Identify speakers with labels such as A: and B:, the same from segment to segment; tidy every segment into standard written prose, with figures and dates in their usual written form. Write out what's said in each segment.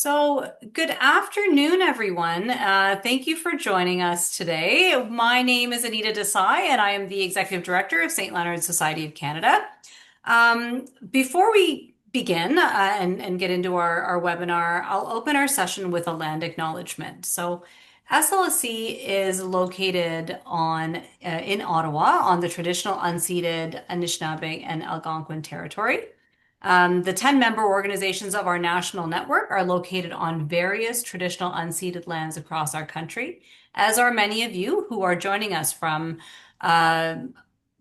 A: Good afternoon, everyone. Thank you for joining us today. My name is Anita Desai, and I am the Executive Director of St. Leonard Society of Canada. Before we begin and get into our webinar, I'll open our session with a land acknowledgement. SLSC is located in Ottawa on the traditional unceded Anishinaabe and Algonquin territory. The 10 member organizations of our national network are located on various traditional unceded lands across our country, as are many of you who are joining us from uh,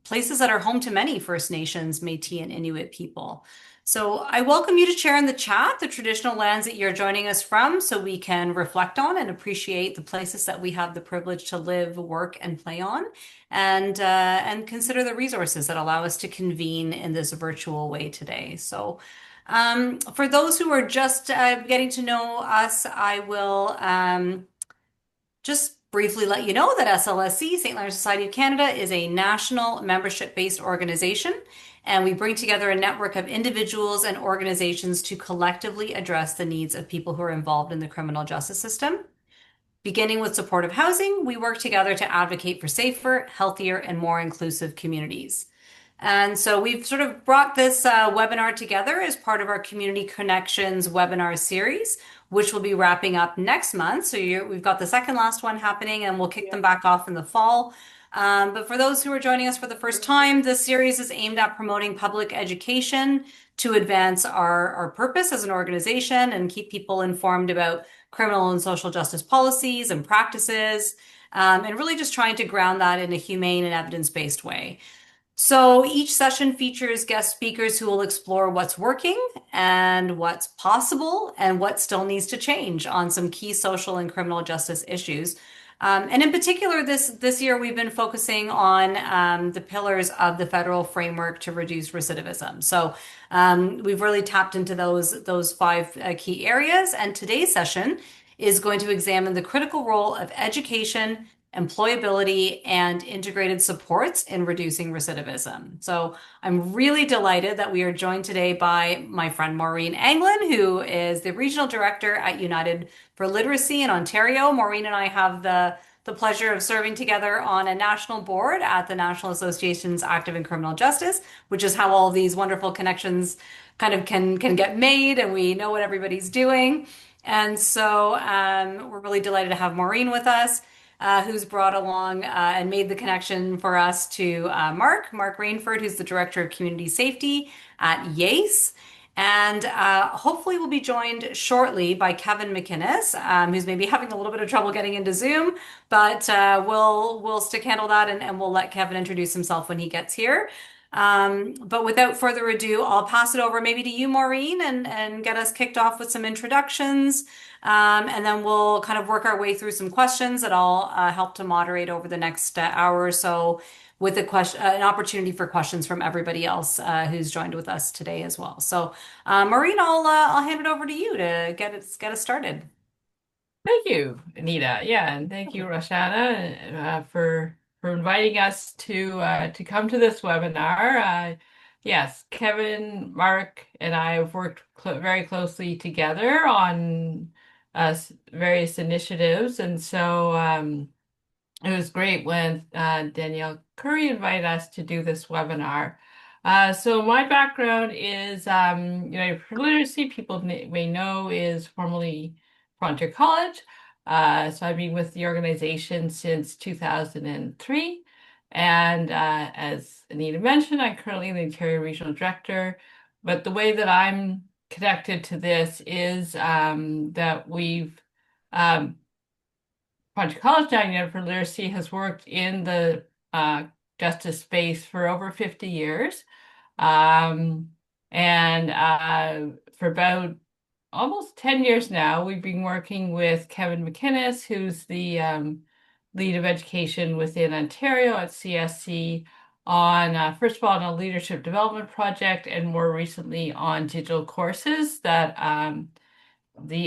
A: places that are home to many First Nations, Métis, and Inuit people. So I welcome you to share in the chat the traditional lands that you're joining us from so we can reflect on and appreciate the places that we have the privilege to live, work, and play on, and consider the resources that allow us to convene in this virtual way today. For those who are just getting to know us, I will just briefly let you know that SLSC, St. Leonard Society of Canada, is a national membership-based organization, and we bring together a network of individuals and organizations to collectively address the needs of people who are involved in the criminal justice system. Beginning with supportive housing, we work together to advocate for safer, healthier, and more inclusive communities. And so we've sort of brought this webinar together as part of our Community Connections webinar series, which will be wrapping up next month. We've got the second last one happening, and we'll kick them back off in the fall. But for those who are joining us for the first time, this series is aimed at promoting public education to advance our purpose as an organization and keep people informed about criminal and social justice policies and practices, and really just trying to ground that in a humane and evidence-based way. So each session features guest speakers who will explore what's working and what's possible and what still needs to change on some key social and criminal justice issues. And in particular, this year we've been focusing on the pillars of the federal framework to reduce recidivism. We've really tapped into those five key areas. And today's session is going to examine the critical role of education, employability, and integrated supports in reducing recidivism. So I'm really delighted that we are joined today by my friend Maureen Anglin, who is the Regional Director at United for Literacy in Ontario. Maureen and I have the pleasure of serving together on a national board at the National Associations Active in Criminal Justice, which is how all these wonderful connections kind of can get made, and we know what everybody's doing. And so we're really delighted to have Maureen with us, who's brought along and made the connection for us to Marc Rainford, who's the Director of Community Safety at YAAACE. And hopefully we'll be joined shortly by Kevin MacInnis, who's maybe having a little bit of trouble getting into Zoom, but we'll stick handle that, and we'll let Kevin introduce himself when he gets here. But without further ado, I'll pass it over maybe to you, Maureen, and get us kicked off with some introductions. And then we'll kind of work our way through some questions that I'll help to moderate over the next hour or so, with an opportunity for questions from everybody else who's joined with us today as well. Maureen, I'll hand it over to you to get us started.
B: Thank you, Anita. Yeah, and thank you, Roshana, for inviting us to come to this webinar. Yes, Kevin, Marc, and I have worked very closely together on various initiatives, and so it was great when Danielle Curry invited us to do this webinar. So my background is, for literacy, people may know, is formerly Frontier College. So I've been with the organization since 2003. And as Anita mentioned, I'm currently the Ontario Regional Director. But the way that I'm connected to this is that we've Frontier College United for Literacy has worked in the justice space for over 50 years. And for about almost 10 years now, we've been working with Kevin MacInnis, who's the lead of education within Ontario at CSC, on first of all on a leadership development project, and more recently on digital courses that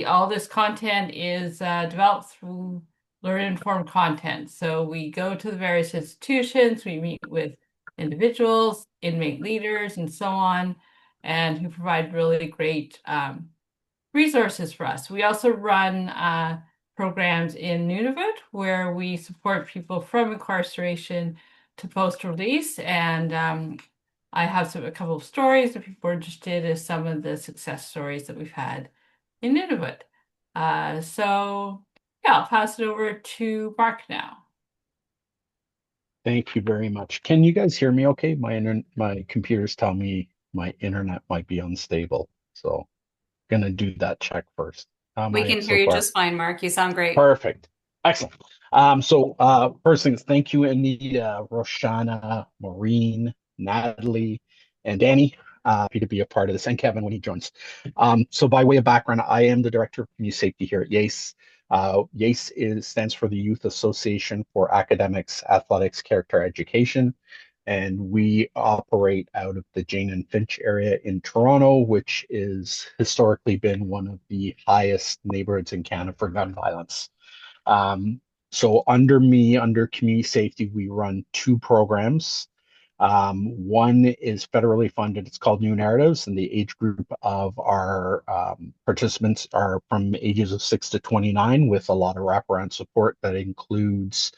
B: all this content is developed through learner-informed content. So we go to the various institutions, we meet with individuals, inmate leaders, and so on, and who provide really great resources for us. We also run programs in Nunavut where we support people from incarceration to post-release. And I have a couple of stories if people are interested in some of the success stories that we've had in Nunavut. So yeah, I'll pass it over to Mark now.
C: Thank you very much. Can you guys hear me okay? My computers tell me my internet might be unstable. So gonna do that check first. How am
A: We
C: I
A: can hear
C: so
A: you
C: far?
A: just fine, Mark. You sound great.
C: Perfect. Excellent. First things, thank you, Anita, Roshana, Maureen, Natalie, and Danny. Happy to be a part of this, and Kevin when he joins. So by way of background, I am the Director of Community Safety here at YAAACE. Stands for the Youth Association for Academics, Athletics, Character Education, and we operate out of the Jane and Finch area in Toronto, which is historically been one of the highest neighborhoods in Canada for gun violence. So under me, under community safety, we run two programs. One is federally funded. It's called New Narratives, and the age group of our participants are from ages of 6 to 29 with a lot of wraparound support that includes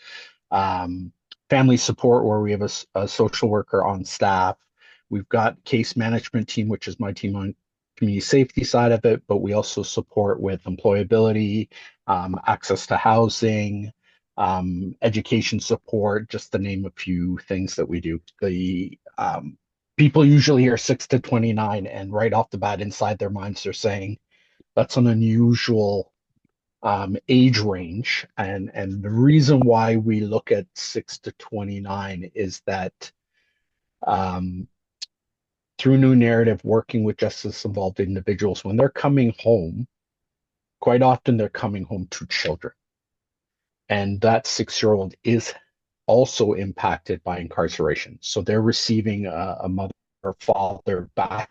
C: um, family support, where we have a social worker on staff. We've got case management team, which is my team on community safety side of it, but we also support with employability, access to housing, education support, just to name a few things that we do. The people usually are 6 to 29, and right off the bat, inside their minds, they're saying that's an unusual age range. And the reason why we look at 6 to 29 is that um, through New Narrative, working with justice involved individuals, when they're coming home, quite often they're coming home to children. And that 6-year-old is also impacted by incarceration. So they're receiving a mother or father back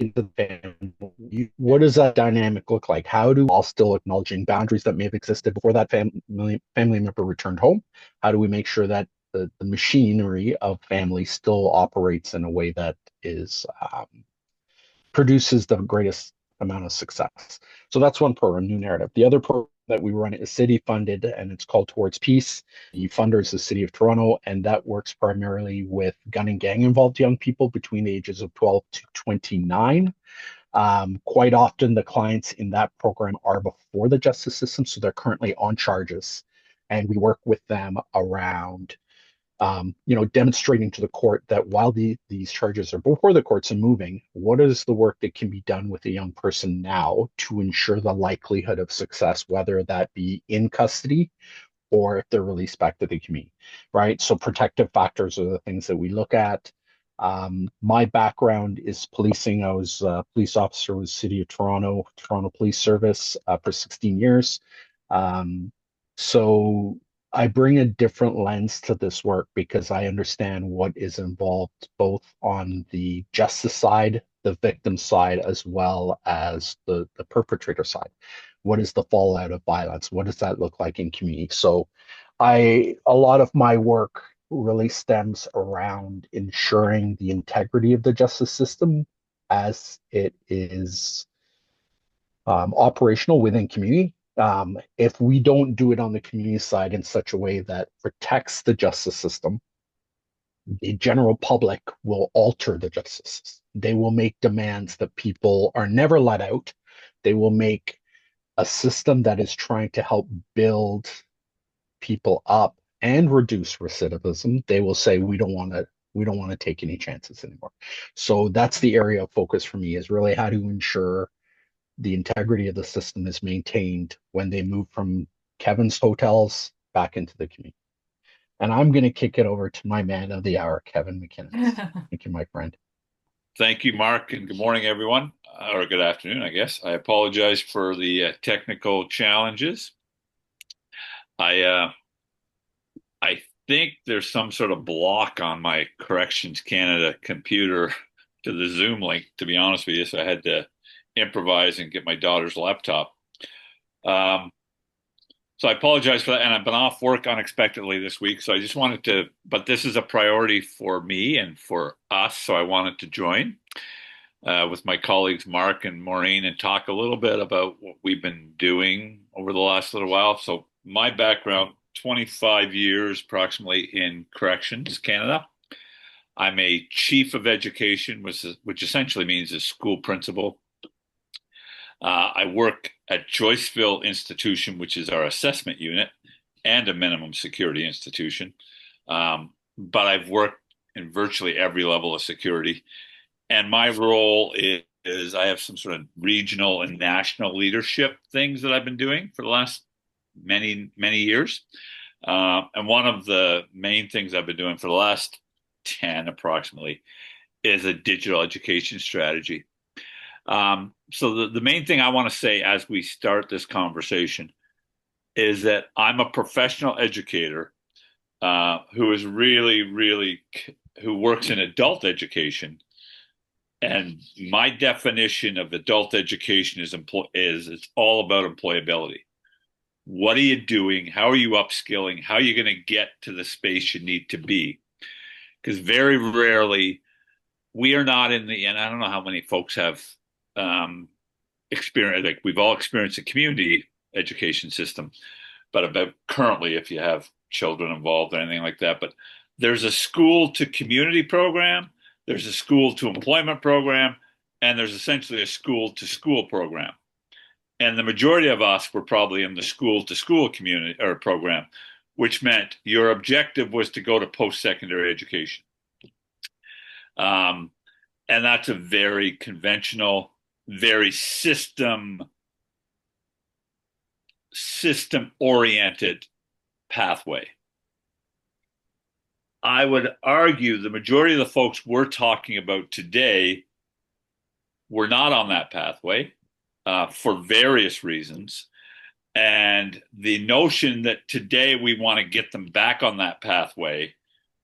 C: into the family. What does that dynamic look like? How do, while still acknowledging boundaries that may have existed before that family member returned home, how do we make sure that the machinery of family still operates in a way that is produces the greatest amount of success? So that's one program, New Narrative. The other program that we run is city funded, and it's called Towards Peace. The funder is the City of Toronto, and that works primarily with gun and gang involved young people between the ages of 12 to 29. Quite often, the clients in that program are before the justice system, so they're currently on charges, and we work with them around demonstrating to the court that while these charges are before the courts and moving, what is the work that can be done with a young person now to ensure the likelihood of success, whether that be in custody or if they're released back to the community, right? So protective factors are the things that we look at. My background is policing. I was a police officer with the City of Toronto, Toronto Police Service for 16 years. Um, so I bring a different lens to this work because I understand what is involved both on the justice side, the victim side, as well as the perpetrator side. What is the fallout of violence? What does that look like in community? So a lot of my work really stems around ensuring the integrity of the justice system as it is operational within community. If we don't do it on the community side in such a way that protects the justice system, the general public will alter the justice system. They will make demands that people are never let out. They will make a system that is trying to help build people up and reduce recidivism. They will say we don't want to take any chances anymore. So that's the area of focus for me, is really how to ensure the integrity of the system is maintained when they move from Kevin's hotels back into the community. And I'm going to kick it over to my man of the hour, Kevin MacInnis. Thank you, my friend.
D: Thank you, Mark, and good morning, everyone, or good afternoon, I guess. I apologize for the technical challenges. I think there's some sort of block on my Corrections Canada computer to the Zoom link, to be honest with you, so I had to improvise and get my daughter's laptop. So I apologize for that, and I've been off work unexpectedly this week, so I just wanted to, but this is a priority for me and for us, so I wanted to join. with my colleagues Marc and Maureen and talk a little bit about what we've been doing over the last little while. So my background, 25 years approximately in Corrections Canada. I'm a chief of education, which essentially means a school principal. I work at Joyceville Institution, which is our assessment unit and a minimum security institution. But I've worked in virtually every level of security. And my role is I have some sort of regional and national leadership things that I've been doing for the last many, many years. And one of the main things I've been doing for the last 10 approximately is a digital education strategy. So the main thing I want to say as we start this conversation is that I'm a professional educator who is who works in adult education. And my definition of adult education is it's all about employability. What are you doing? How are you upskilling? How are you going to get to the space you need to be? Because very rarely we are not in and I don't know how many folks have experience, like we've all experienced a community education system, but about currently, if you have children involved or anything like that, but there's a school to community program, there's a school to employment program, and there's essentially a school to school program. And the majority of us were probably in the school to school community or program, which meant your objective was to go to post-secondary education. And that's a very conventional, very system-oriented pathway. I would argue the majority of the folks we're talking about today were not on that pathway for various reasons. And the notion that today we want to get them back on that pathway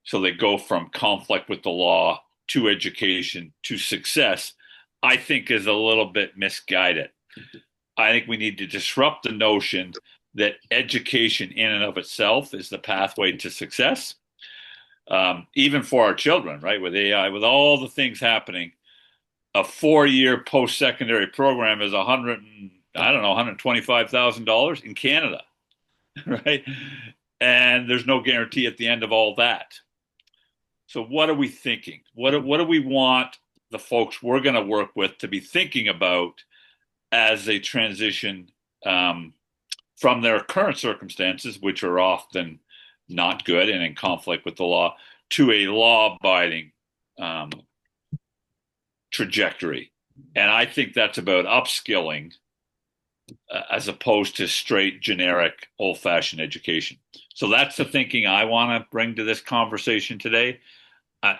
D: so they go from conflict with the law to education to success, I think is a little bit misguided. I think we need to disrupt the notion that education in and of itself is the pathway to success. Even for our children, right? With AI, with all the things happening, a 4-year post-secondary program is $125,000 in Canada, right? And there's no guarantee at the end of all that. So what are we thinking? What do we want the folks we're going to work with to be thinking about as they transition from their current circumstances, which are often not good and in conflict with the law, to a law-abiding trajectory? And I think that's about upskilling as opposed to straight, generic, old-fashioned education. So that's the thinking I want to bring to this conversation today.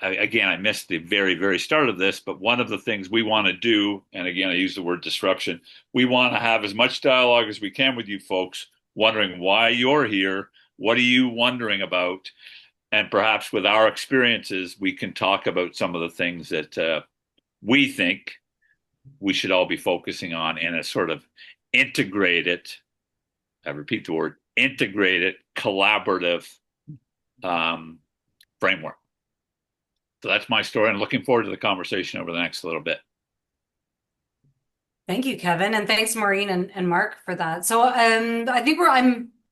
D: Again, I missed the very, very start of this, but one of the things we want to do, and again, I use the word disruption, we want to have as much dialogue as we can with you folks, wondering why you're here, what are you wondering about, and perhaps with our experiences, we can talk about some of the things that we think we should all be focusing on in a sort of integrated, I repeat the word, integrated, collaborative framework. So that's my story, and looking forward to the conversation over the next little bit.
A: Thank you, Kevin, and thanks, Maureen and Marc, for that. So I think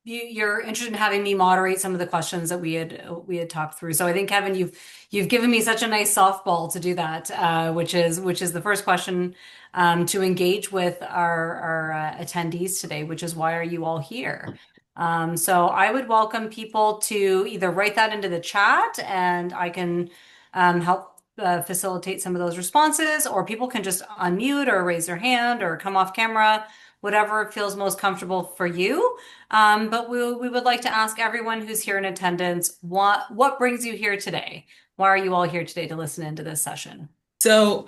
A: you're interested in having me moderate some of the questions that we had talked through. So I think, Kevin, you've given me such a nice softball to do that, which is the first question to engage with our attendees today, which is, why are you all here? So I would welcome people to either write that into the chat, and I can help facilitate some of those responses, or people can just unmute or raise their hand or come off camera, whatever feels most comfortable for you. But we would like to ask everyone who's here in attendance, what brings you here today? Why are you all here today to listen into this session?
E: So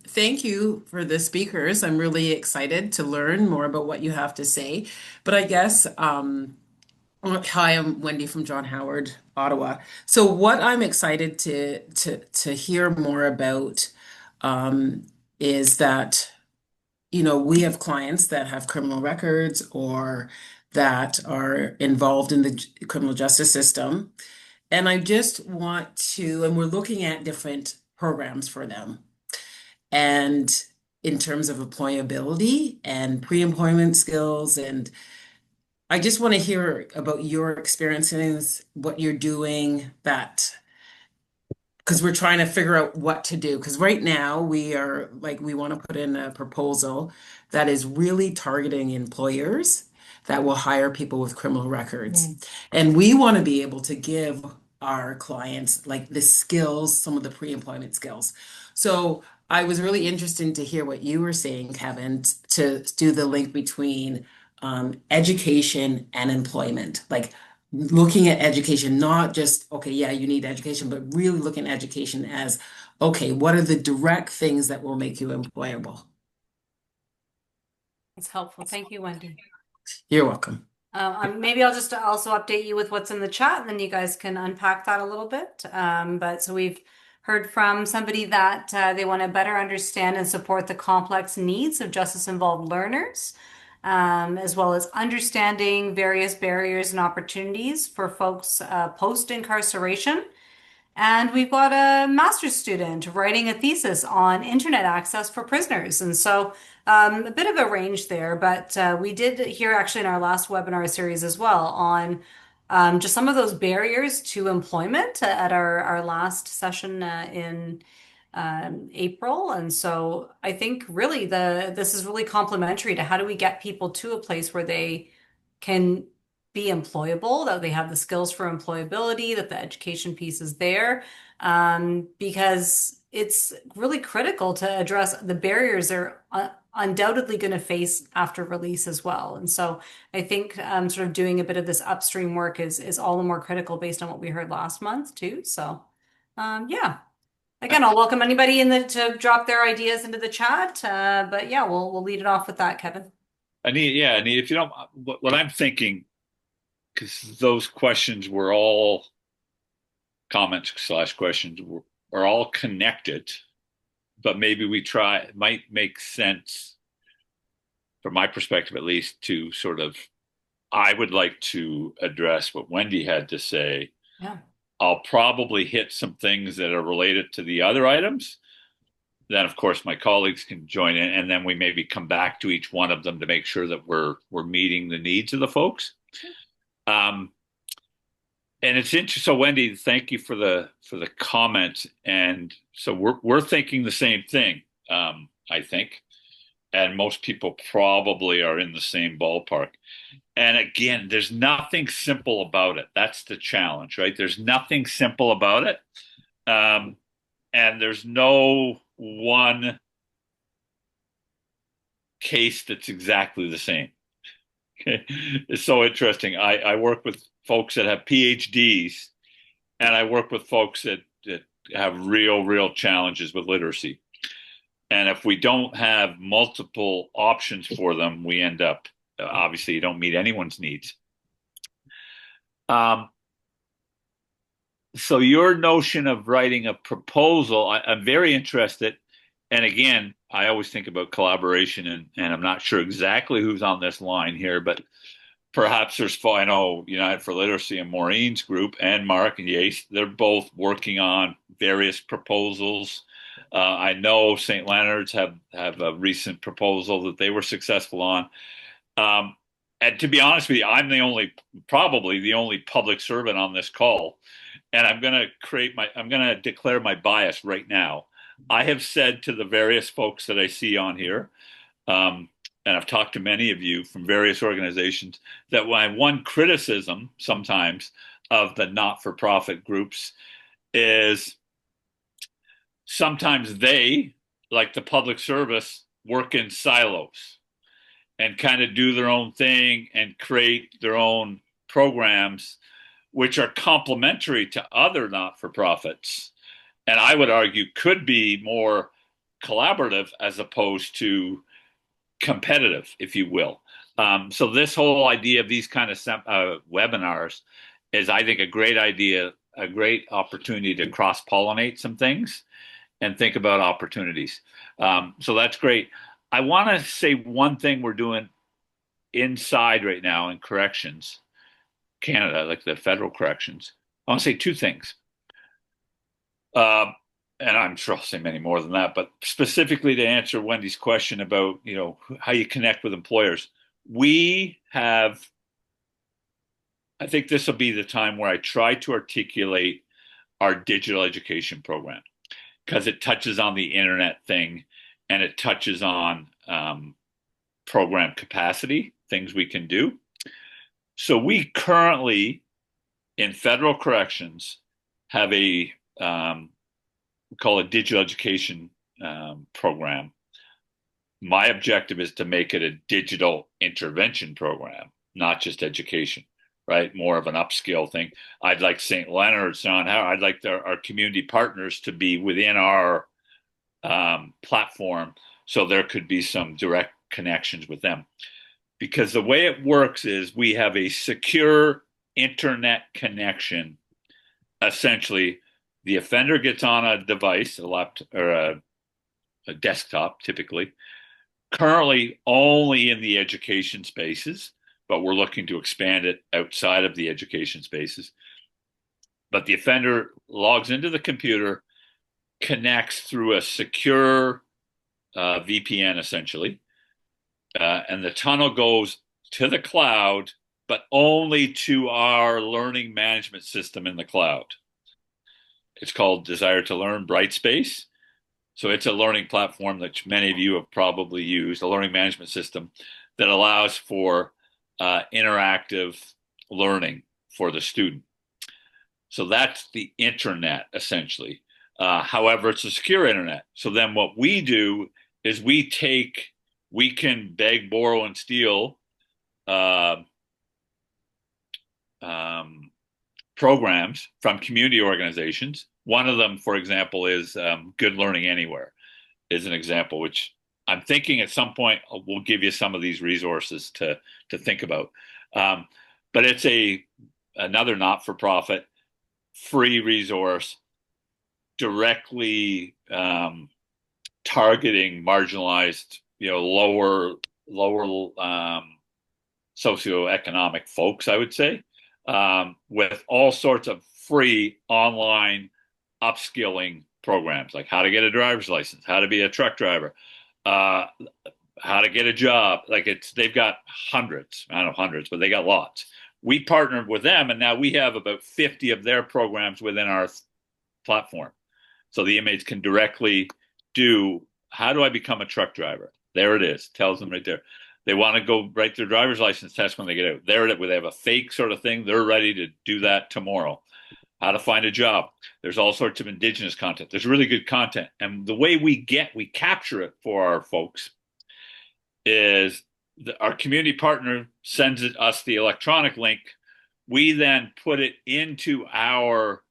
E: thank you for the speakers. I'm really excited to learn more about what you have to say. But I guess, hi, I'm Wendy from John Howard, Ottawa. So what I'm excited to hear more about is that, we have clients that have criminal records or that are involved in the criminal justice system. And I just want to, and we're looking at different programs for them. and in terms of employability and pre-employment skills. And I just want to hear about your experiences, what you're doing, that because we're trying to figure out what to do. Because right now we are like, we want to put in a proposal that is really targeting employers that will hire people with criminal records. And we want to be able to give our clients like the skills, some of the pre-employment skills. So I was really interested to hear what you were saying, Kevin, to do the link between education and employment. Like looking at education, not just, okay, yeah, you need education, but really looking at education as, okay, what are the direct things that will make you employable?
A: That's helpful. Thank you, Wendy.
E: You're welcome.
A: Maybe I'll just also update you with what's in the chat, and then you guys can unpack that a little bit. But so we've heard from somebody that they want to better understand and support the complex needs of justice-involved learners, as well as understanding various barriers and opportunities for folks post-incarceration. And we've got a master's student writing a thesis on internet access for prisoners. And so a bit of a range there, but we did hear actually in our last webinar series as well on just some of those barriers to employment at our last session in April. And so I think really this is really complementary to how do we get people to a place where they can be employable, that they have the skills for employability, that the education piece is there, because it's really critical to address the barriers they're undoubtedly going to face after release as well. And so I think sort of doing a bit of this upstream work is all the more critical based on what we heard last month too. So yeah. Again, I'll welcome anybody to drop their ideas into the chat. But yeah, we'll lead it off with that, Kevin.
D: Anita, if you don't, what I'm thinking, because those questions were all comments / questions are all connected, but maybe it might make sense from my perspective, at least, to sort of, I would like to address what Wendy had to say.
A: Yeah.
D: I'll probably hit some things that are related to the other items. Then, of course, my colleagues can join in, and then we maybe come back to each one of them to make sure that we're meeting the needs of the folks. And it's interesting. So, Wendy, thank you for the comments. And so we're thinking the same thing, I think, and most people probably are in the same ballpark. And again, there's nothing simple about it. That's the challenge, right? There's nothing simple about it. And there's no one case that's exactly the same. Okay. It's so interesting. I work with folks that have PhDs, and I work with folks that have real challenges with literacy. And if we don't have multiple options for them, we end up, obviously, you don't meet anyone's needs. So your notion of writing a proposal, I'm very interested. And again, I always think about collaboration, and I'm not sure exactly who's on this line here, but perhaps I know United for Literacy and Maureen's group and Marc and YAAACE, they're both working on various proposals. I know St. Leonard's have a recent proposal that they were successful on. And to be honest with you, I'm probably the only public servant on this call. And I'm going to declare my bias right now. I have said to the various folks that I see on here, and I've talked to many of you from various organizations, that one criticism sometimes of the not-for-profit groups is sometimes they, like the public service, work in silos and kind of do their own thing and create their own programs, which are complementary to other not-for-profits, and I would argue could be more collaborative as opposed to competitive, if you will. So this whole idea of these kind of webinars is, I think, a great idea, a great opportunity to cross-pollinate some things and think about opportunities. So that's great. I want to say one thing we're doing inside right now in corrections Canada, like the federal corrections. I want to say two things. and I'm sure I'll say many more than that, but specifically to answer Wendy's question about, how you connect with employers, I think this will be the time where I try to articulate our digital education program because it touches on the internet thing and it touches on program capacity, things we can do. So we currently in federal corrections have a we call it digital education program. My objective is to make it a digital intervention program, not just education, right? More of an upskill thing. I'd like St. Leonard's, John Howard, I'd like our community partners to be within our platform so there could be some direct connections with them. Because the way it works is we have a secure internet connection. Essentially, the offender gets on a device, a laptop or a desktop, typically, currently only in the education spaces, but we're looking to expand it outside of the education spaces. But the offender logs into the computer, connects through a secure VPN, essentially, and the tunnel goes to the cloud, but only to our learning management system in the cloud. It's called Desire to Learn Brightspace. So it's a learning platform that many of you have probably used, a learning management system that allows for interactive learning for the student. So that's the internet, essentially. However, it's a secure internet. So then what we do is we can beg, borrow, and steal programs from community organizations. One of them, for example, is Good Learning Anywhere, is an example, which I'm thinking at some point we'll give you some of these resources to think about. But it's another not-for-profit free resource directly targeting marginalized, lower socioeconomic folks, I would say, with all sorts of free online upskilling programs, like how to get a driver's license, how to be a truck driver, how to get a job. They've got hundreds, I don't know hundreds, but they got lots. We partnered with them, and now we have about 50 of their programs within our platform. So the inmates can directly do, how do I become a truck driver? There it is, tells them right there. They want to go write their driver's license test when they get out. There it is, where they have a fake sort of thing. They're ready to do that tomorrow. How to find a job. There's all sorts of Indigenous content. There's really good content. And the way we capture it for our folks is our community partner sends us the electronic link. We then put it into our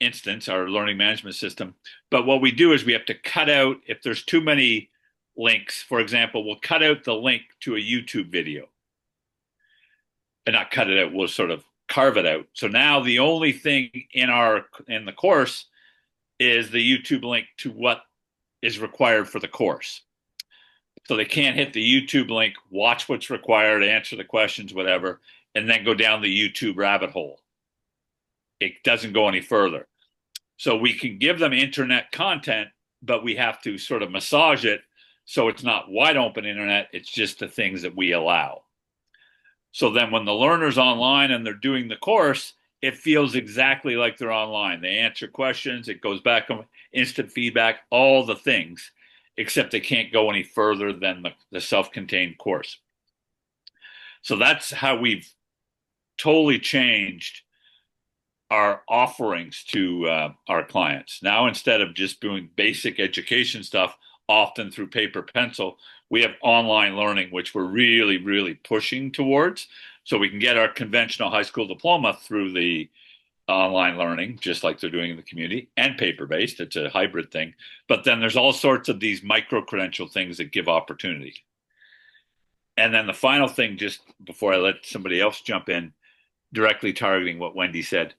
D: instance, our learning management system. But what we do is we have to cut out, if there's too many links, for example, we'll cut out the link to a YouTube video. And not cut it out, we'll sort of carve it out. So now the only thing in the course is the YouTube link to what is required for the course. So they can't hit the YouTube link, watch what's required, answer the questions, whatever, and then go down the YouTube rabbit hole. It doesn't go any further. So we can give them internet content, but we have to sort of massage it so it's not wide open internet. It's just the things that we allow. So then when the learner's online and they're doing the course, it feels exactly like they're online. They answer questions, it goes back on instant feedback, all the things, except they can't go any further than the self-contained course. So that's how we've totally changed our offerings to our clients. Now, instead of just doing basic education stuff, often through paper pencil, we have online learning, which we're really, really pushing towards. So we can get our conventional high school diploma through the online learning, just like they're doing in the community, and paper-based. It's a hybrid thing. But then there's all sorts of these micro-credential things that give opportunity. And then the final thing, just before I let somebody else jump in, directly targeting what Wendy said,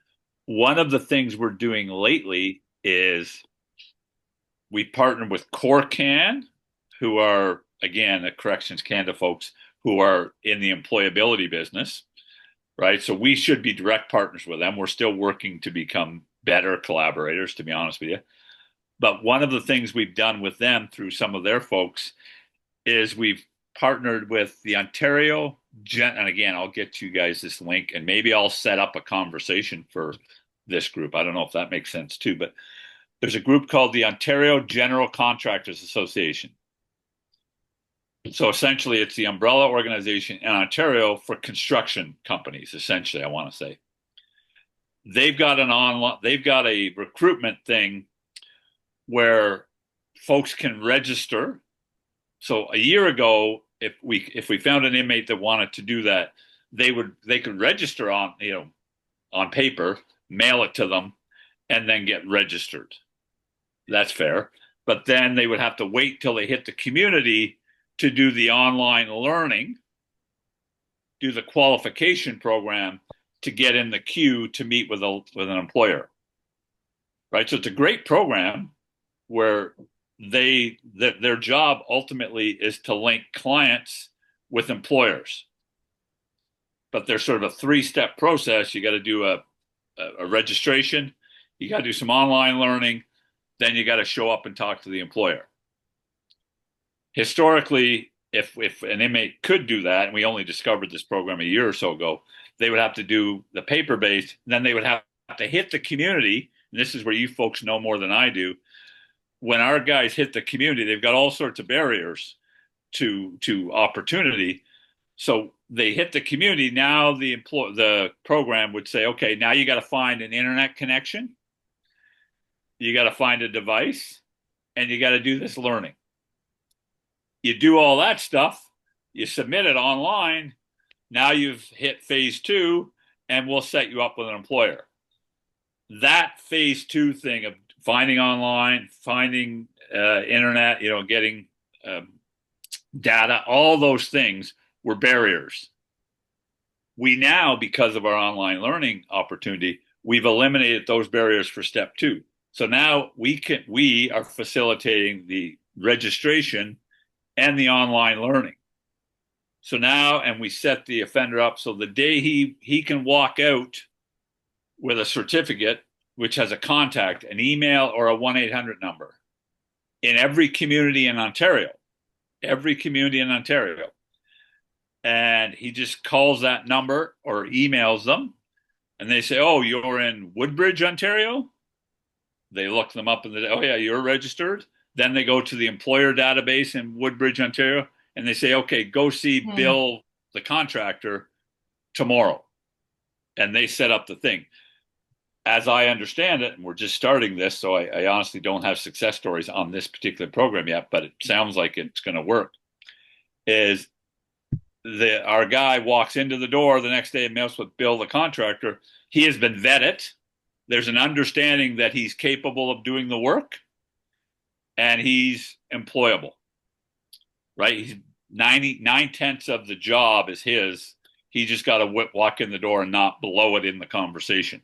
D: one of the things we're doing lately is we partnered with CoreCan, who are, again, the Corrections Canada folks who are in the employability business, right? So we should be direct partners with them. We're still working to become better collaborators, to be honest with you. But one of the things we've done with them through some of their folks is we've partnered with the Ontario and again, I'll get you guys this link, and maybe I'll set up a conversation for this group. I don't know if that makes sense too, but there's a group called the Ontario General Contractors Association. So essentially, it's the umbrella organization in Ontario for construction companies. Essentially, I want to say they've got a recruitment thing where folks can register. So a year ago, if we found an inmate that wanted to do that, they could register on paper, mail it to them, and then get registered. That's fair. But then they would have to wait till they hit the community to do the online learning, do the qualification program to get in the queue to meet with an employer. Right? So it's a great program where their job ultimately is to link clients with employers. But there's sort of a 3-step process. You got to do a registration, you got to do some online learning, then you got to show up and talk to the employer. Historically, if an inmate could do that, and we only discovered this program a year or so ago, they would have to do the paper-based, then they would have to hit the community, and this is where you folks know more than I do. When our guys hit the community, they've got all sorts of barriers to opportunity. So they hit the community. Now the program would say, okay, now you got to find an internet connection, you got to find a device, and you got to do this learning. You do all that stuff, you submit it online. Now you've hit phase 2, and we'll set you up with an employer. That phase 2 thing of finding online, finding internet, getting data, all those things were barriers. We now, because of our online learning opportunity, we've eliminated those barriers for step 2. So now we are facilitating the registration and the online learning. So now, and we set the offender up so the day he can walk out with a certificate, which has a contact, an email, or a 1-800 number in every community in Ontario. And he just calls that number or emails them, and they say, oh, you're in Woodbridge, Ontario? They look them up and they say, oh yeah, you're registered. Then they go to the employer database in Woodbridge, Ontario, and they say, okay, go see Bill, the contractor, tomorrow. And they set up the thing. As I understand it, and we're just starting this, so I honestly don't have success stories on this particular program yet, but it sounds like it's going to work, is our guy walks into the door the next day and meets with Bill, the contractor. He has been vetted. There's an understanding that he's capable of doing the work, and he's employable, right? He's 9/10 of the job is his. He just got to walk in the door and not blow it in the conversation,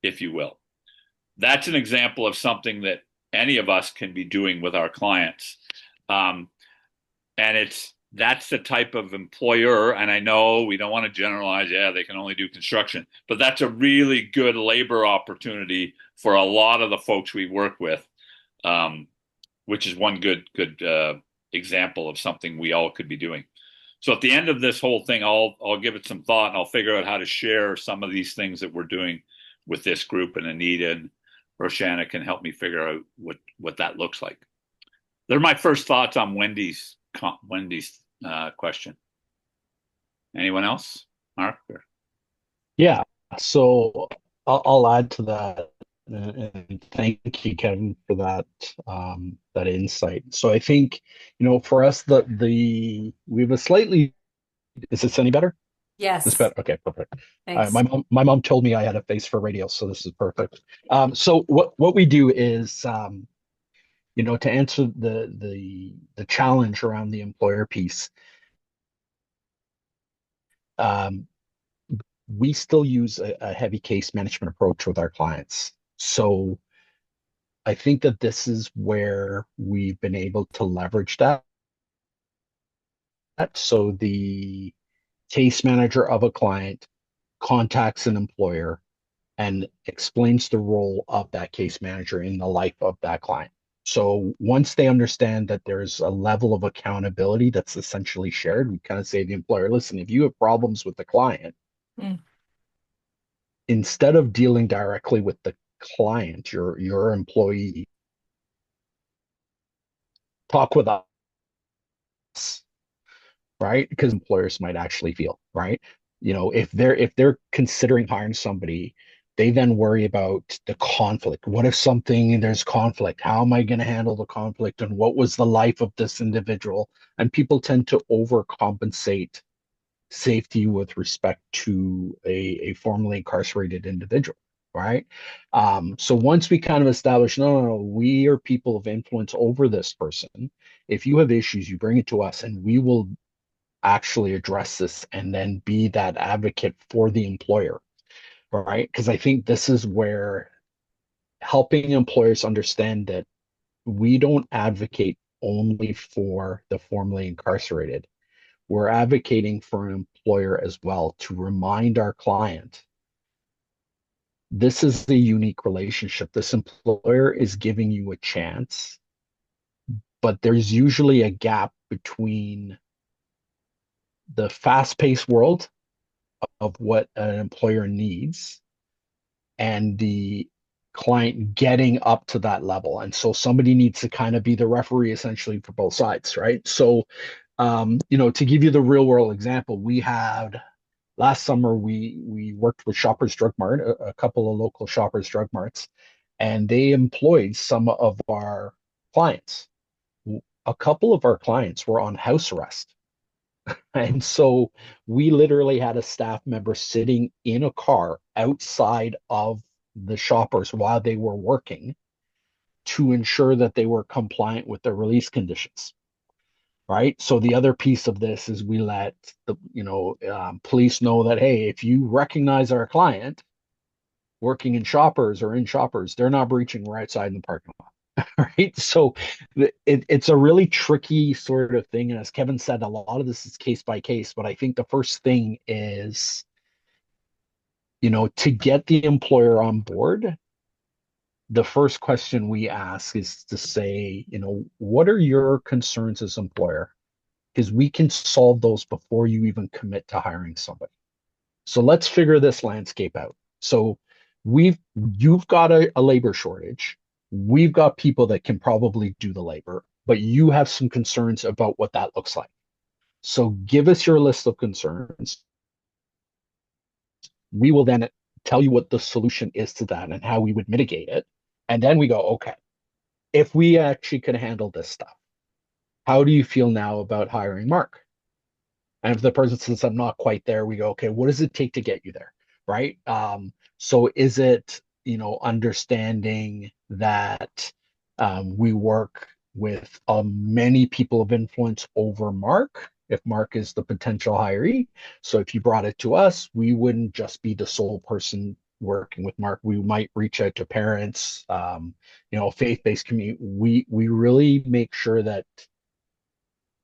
D: if you will. That's an example of something that any of us can be doing with our clients. And that's the type of employer, and I know we don't want to generalize, they can only do construction, but that's a really good labor opportunity for a lot of the folks we work with, which is one good example of something we all could be doing. So at the end of this whole thing, I'll give it some thought, and I'll figure out how to share some of these things that we're doing with this group, and Anita and Roshana can help me figure out what that looks like. They're my first thoughts on Wendy's question. Anyone else? Mark?
C: Yeah, so I'll add to that, and thank you, Kevin, for that insight. So I think, for us, we have a slightly. Is this any better?
A: Yes.
C: This better? Okay, perfect.
A: Thanks.
C: My mom told me I had a face for radio, so this is perfect. So what we do is, to answer the challenge around the employer piece, we still use a heavy case management approach with our clients. So I think that this is where we've been able to leverage that. So the case manager of a client contacts an employer, and explains the role of that case manager in the life of that client. So once they understand that there's a level of accountability that's essentially shared, we kind of say to the employer, listen, if you have problems with the client,
B: Mm.
C: instead of dealing directly with the client, your employee, talk with us, right? Because employers might actually feel, right? If they're considering hiring somebody, they then worry about the conflict. What if there's conflict? How am I going to handle the conflict? And what was the life of this individual? And people tend to overcompensate safety with respect to a formerly incarcerated individual, right? So once we kind of establish, no, we are people of influence over this person. If you have issues, you bring it to us, and we will actually address this and then be that advocate for the employer, right? Because I think this is where helping employers understand that we don't advocate only for the formerly incarcerated. We're advocating for an employer as well to remind our client this is the unique relationship. This employer is giving you a chance, but there's usually a gap between the fast-paced world of what an employer needs and the client getting up to that level. And so somebody needs to kind of be the referee essentially for both sides, right? So, to give you the real world example, we had last summer we worked with Shoppers Drug Mart, a couple of local Shoppers Drug Marts, and they employed some of our clients. A couple of our clients were on house arrest. And so we literally had a staff member sitting in a car outside of the Shoppers while they were working to ensure that they were compliant with the release conditions. Right. So the other piece of this is we let the police know that, hey, if you recognize our client working in Shoppers or in Shoppers, they're not breaching. We're outside in the parking lot. Right. So it's a really tricky sort of thing. And as Kevin said, a lot of this is case by case. But I think the first thing is, to get the employer on board, the first question we ask is to say, what are your concerns as employer? Because we can solve those before you even commit to hiring somebody. So let's figure this landscape out. So you've got a labor shortage. We've got people that can probably do the labor, but you have some concerns about what that looks like. So give us your list of concerns. We will then tell you what the solution is to that and how we would mitigate it. And then we go, okay, if we actually can handle this stuff, how do you feel now about hiring Marc? And if the person says, I'm not quite there, we go, okay, what does it take to get you there? Right. So is it, understanding that we work with many people of influence over Marc, if Marc is the potential hiree. So if you brought it to us, we wouldn't just be the sole person working with Marc. We might reach out to parents, faith-based community. We really make sure that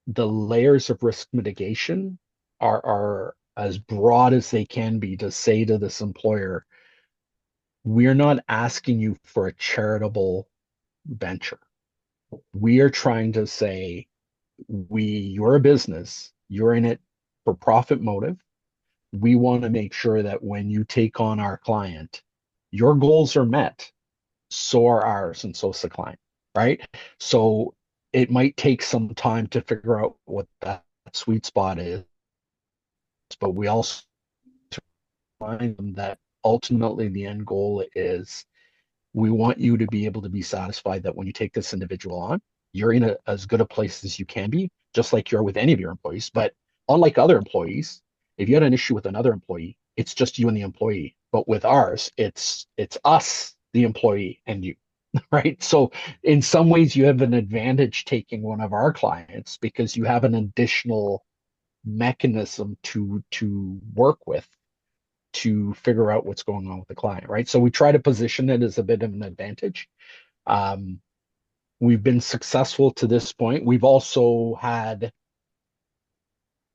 C: the layers of risk mitigation are as broad as they can be to say to this employer, we're not asking you for a charitable venture. We are trying to say, you're a business, you're in it for profit motive. We want to make sure that when you take on our client, your goals are met, so are ours, and so's the client, right? So it might take some time to figure out what that sweet spot is, but we also find them that ultimately the end goal is we want you to be able to be satisfied that when you take this individual on, you're in as good a place as you can be, just like you're with any of your employees. But unlike other employees, if you had an issue with another employee, it's just you and the employee. But with ours, it's us, the employee, and you. Right. So in some ways, you have an advantage taking one of our clients because you have an additional mechanism to work with to figure out what's going on with the client. Right. So we try to position it as a bit of an advantage. Um, we've been successful to this point. We've also had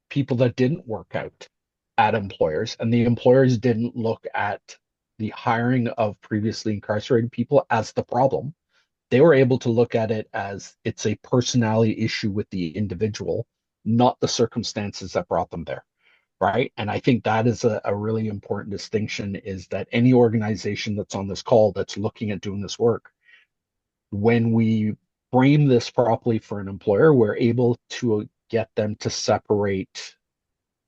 C: people that didn't work out at employers, and the employers didn't look at the hiring of previously incarcerated people as the problem. They were able to look at it as it's a personality issue with the individual, not the circumstances that brought them there. Right. And I think that is a really important distinction, is that any organization that's on this call that's looking at doing this work, when we frame this properly for an employer, we're able to get them to separate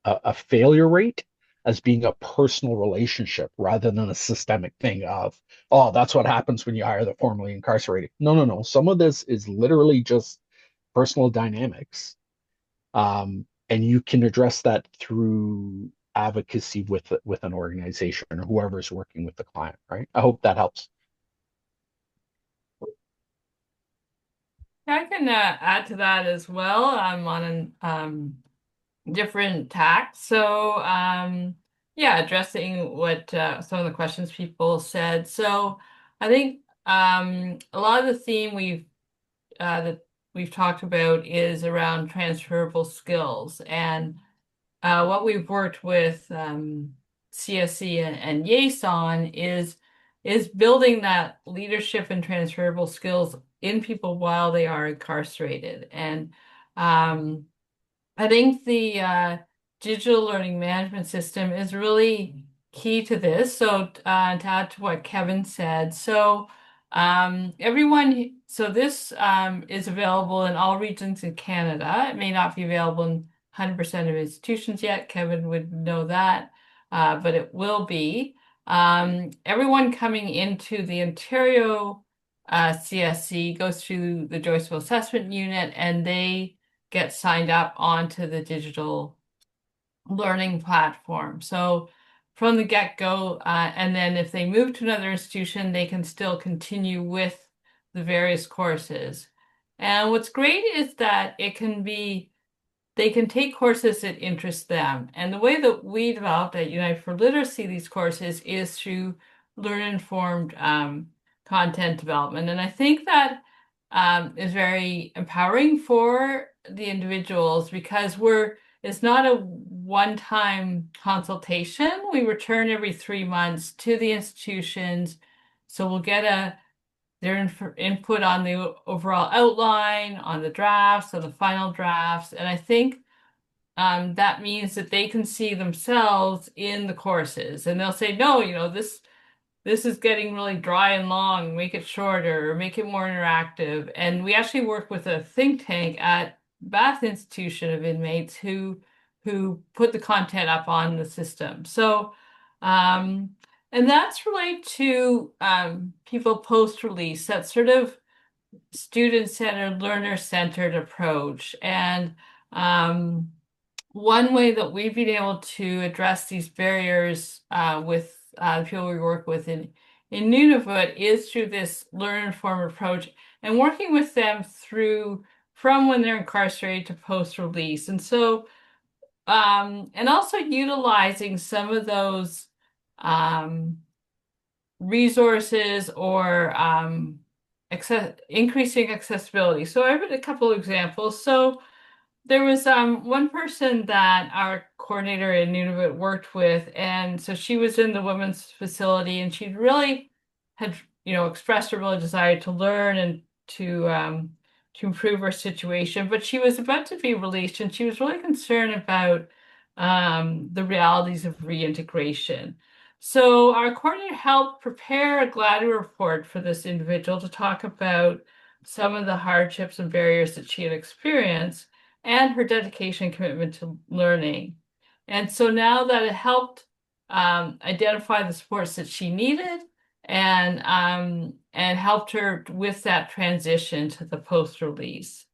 C: a failure rate as being a personal relationship rather than a systemic thing of, oh, that's what happens when you hire the formerly incarcerated. No, no, no. Some of this is literally just personal dynamics. And you can address that through advocacy with an organization or whoever is working with the client, right? I hope that helps.
B: I can add to that as well. I'm on different tack. So, yeah, addressing what some of the questions people said. So, I think a lot of the theme that we've talked about is around transferable skills, and what we've worked with CSC and YAAACE on is building that leadership and transferable skills in people while they are incarcerated. And I think the digital learning management system is really key to this. So to add to what Kevin said, so so this is available in all regions in Canada. It may not be available in 100% of institutions yet. Kevin would know that, but it will be. Everyone coming into the Ontario CSC goes through the Joyceville Assessment Unit, and they get signed up onto the digital learning platform. So from the get-go, and then if they move to another institution, they can still continue with the various courses. And what's great is that they can take courses that interest them. And the way that we developed at Unite for Literacy these courses is through learn-informed content development. And I think that is very empowering for the individuals, because it's not a one-time consultation. We return every 3 months to the institutions. So we'll get their input on the overall outline, on the drafts, on the final drafts. And I think that means that they can see themselves in the courses, and they'll say, no, this is getting really dry and long, make it shorter, or make it more interactive. And we actually work with a think tank at Bath Institution of Inmates who put the content up on the system. So, and that's related to people post-release, that sort of student-centered, learner-centered approach. And one way that we've been able to address these barriers with people we work with in Nunavut is through this learn-informed approach, and working with them from when they're incarcerated to post-release. And so, and also utilizing some of those resources or increasing accessibility. So I have a couple of examples. So there was one person that our coordinator in Nunavut worked with, and so she was in the women's facility, and she really had, expressed her real desire to learn and to improve her situation. But she was about to be released, and she was really concerned about the realities of reintegration. So our coordinator helped prepare a GLADI report for this individual to talk about some of the hardships and barriers that she had experienced, and her dedication and commitment to learning. And so now that it helped identify the supports that she needed, and helped her with that transition to the post-release.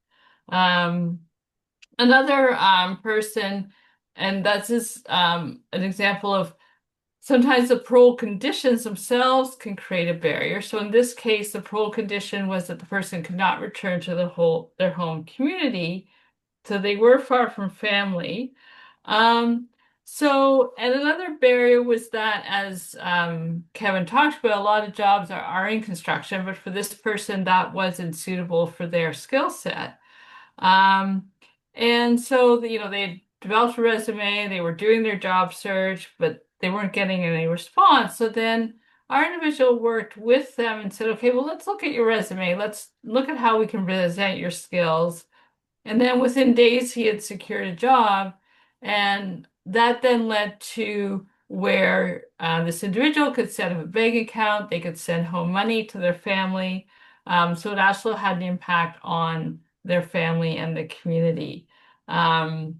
B: Another person, and that's an example of sometimes the parole conditions themselves can create a barrier. So in this case, the parole condition was that the person could not return to their home community. So they were far from family. And another barrier was that, as Kevin talked about, a lot of jobs are in construction, but for this person, that wasn't suitable for their skill set. And so, they had developed a resume, they were doing their job search, but they weren't getting any response. So then our individual worked with them and said, okay, well, let's look at your resume. Let's look at how we can present your skills. And then within days, he had secured a job. And that then led to where this individual could set up a bank account, they could send home money to their family. So it also had an impact on their family and the community. So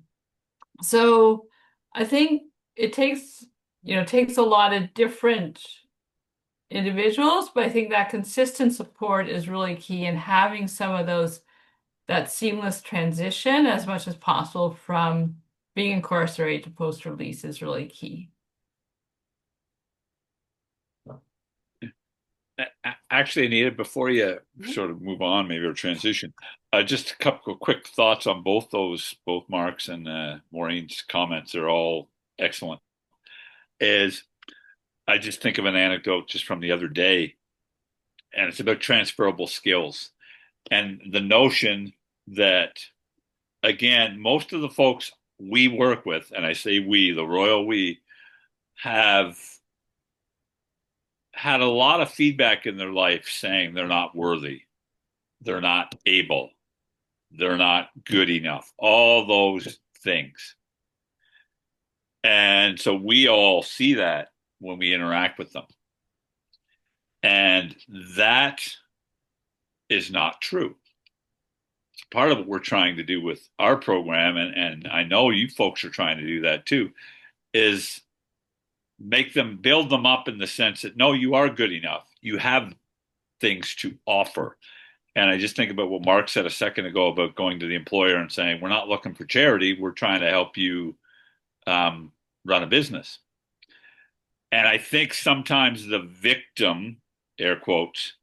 B: I think it takes a lot of different individuals, but I think that consistent support is really key in having some of that seamless transition as much as possible from being incarcerated to post-release is really key.
D: Actually, Anita, before you sort of move on, maybe or transition, just a couple of quick thoughts on both Mark's and Maureen's comments. They're all excellent. Is I just think of an anecdote just from the other day, and it's about transferable skills and the notion that, again, most of the folks we work with, and I say we, the royal we, have had a lot of feedback in their life saying they're not worthy, they're not able, they're not good enough, all those things. And so we all see that when we interact with them. And that is not true. It's part of what we're trying to do with our program, and I know you folks are trying to do that too, is build them up in the sense that, no, you are good enough. You have things to offer. And I just think about what Mark said a second ago about going to the employer and saying, we're not looking for charity. We're trying to help you run a business. And I think sometimes the victim, air quotes,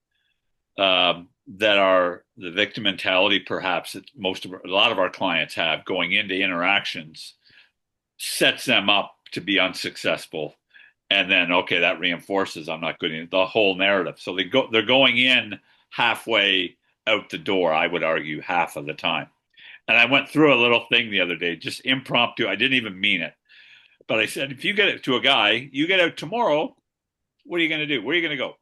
D: that are the victim mentality, perhaps that a lot of our clients have going into interactions, sets them up to be unsuccessful. And then, okay, that reinforces I'm not good enough, the whole narrative. So they're going in halfway out the door, I would argue, half of the time. And I went through a little thing the other day, just impromptu. I didn't even mean it. But I said, if you get it to a guy, you get out tomorrow, what are you going to do? Where are you going to go?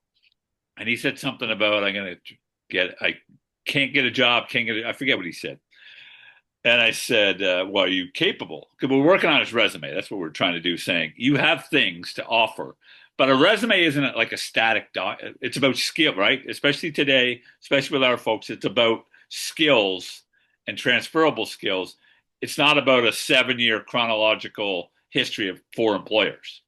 D: And he said something about, I can't get a job, I forget what he said. And I said, well, are you capable? Because we're working on his resume. That's what we're trying to do, saying you have things to offer. But a resume isn't like a static doc. It's about skill, right? Especially today, especially with our folks, it's about skills and transferable skills. It's not about a 7-year chronological history of 4 employers,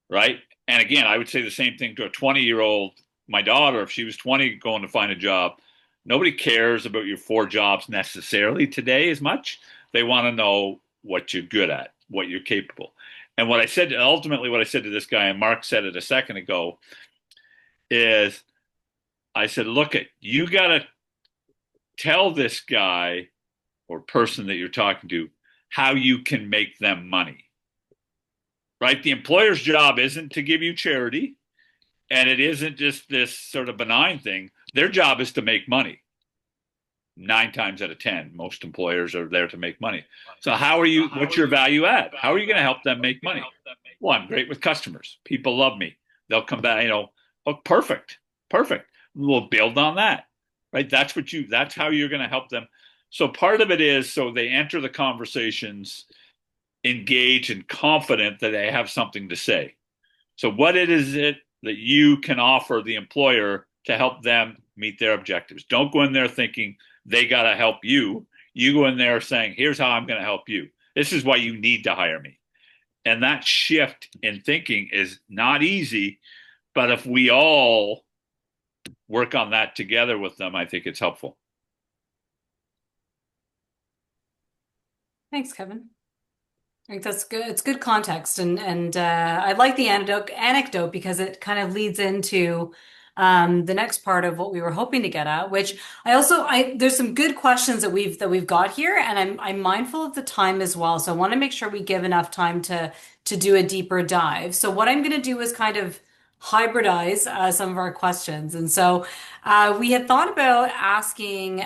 D: right? And again, I would say the same thing to a 20-year-old, my daughter, if she was 20 going to find a job. Nobody cares about your 4 jobs necessarily today as much. They want to know what you're good at, what you're capable. And ultimately what I said to this guy, and Mark said it a second ago, is I said, look, you got to tell this guy or person that you're talking to how you can make them money, right? The employer's job isn't to give you charity, and it isn't just this sort of benign thing. Their job is to make money. 9 times out of 10, most employers are there to make money. So what's your value add? How are you going to help them make money? Well, I'm great with customers. People love me. They'll come back, oh, perfect. We'll build on that, right? That's how you're going to help them. So part of it is, so they enter the conversations engaged and confident that they have something to say. So what is it that you can offer the employer to help them meet their objectives? Don't go in there thinking they got to help you. You go in there saying, here's how I'm going to help you. This is why you need to hire me. And that shift in thinking is not easy, but if we all work on that together with them, I think it's helpful.
A: Thanks, Kevin. I think that's good. It's good context, and I like the anecdote because it kind of leads into the next part of what we were hoping to get at. Which there's some good questions that we've got here, and I'm mindful of the time as well. So I want to make sure we give enough time to do a deeper dive. So what I'm going to do is kind of hybridize some of our questions, and so we had thought about asking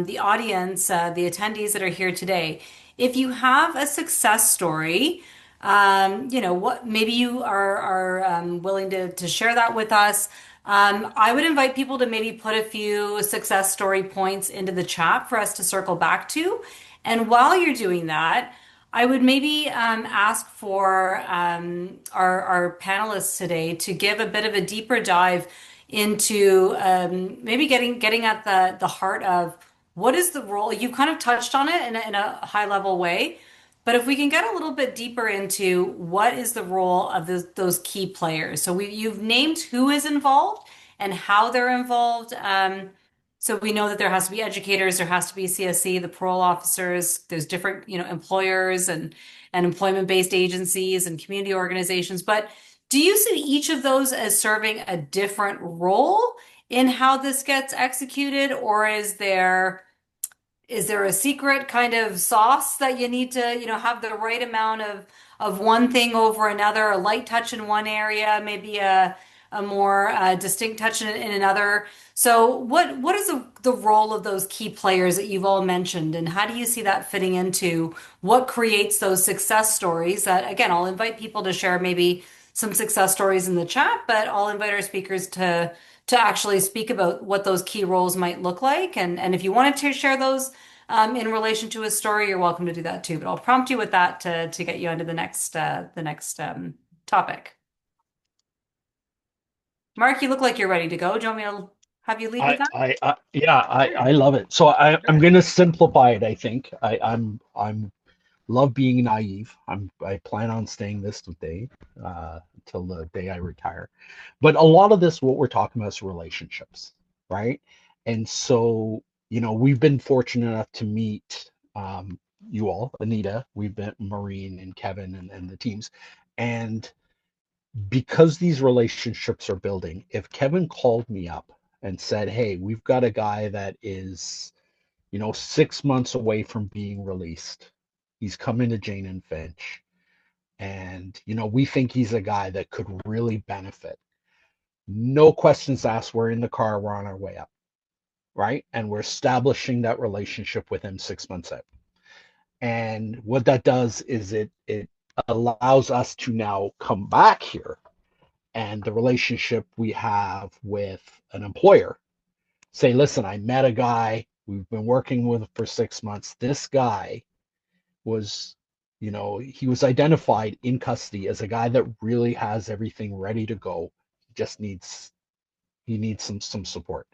A: the audience, the attendees that are here today. If you have a success story what maybe you are willing to share that with us. I would invite people to maybe put a few success story points into the chat for us to circle back to. And while you're doing that, I would maybe ask for our panelists today to give a bit of a deeper dive into maybe getting at the heart of what is the role. You've kind of touched on it in a high level way, but if we can get a little bit deeper into what is the role of those key players. So you've named who is involved and how they're involved. So we know that there has to be educators, there has to be CSC, the parole officers, there's different, employers and employment-based agencies and community organizations. But do you see each of those as serving a different role in how this gets executed, or is there a secret kind of sauce that you need to, have the right amount of one thing over another, a light touch in one area, maybe a more distinct touch in another? So what is the role of those key players that you've all mentioned, and how do you see that fitting into what creates those success stories that, again, I'll invite people to share maybe some success stories in the chat, but I'll invite our speakers to actually speak about what those key roles might look like. And if you wanted to share those in relation to a story, you're welcome to do that too. But I'll prompt you with that to get you onto the next topic. Mark, you look like you're ready to go. Do you want me to have you lead with that?
C: Yeah, I love it. So I'm going to simplify it. I think I'm love being naive. I plan on staying this day till the day I retire. But a lot of this, what we're talking about is relationships, right? And so, we've been fortunate enough to meet you all, Anita, we've met Maureen and Kevin and the teams. And because these relationships are building, if Kevin called me up and said, hey, we've got a guy that is, 6 months away from being released. He's coming to Jane and Finch. And, we think he's a guy that could really benefit. No questions asked. We're in the car. We're on our way up. Right. And we're establishing that relationship with him 6 months out. And what that does is it allows us to now come back here, and the relationship we have with an employer say, listen, I met a guy we've been working with for 6 months. This guy was, he was identified in custody as a guy that really has everything ready to go. He needs some support.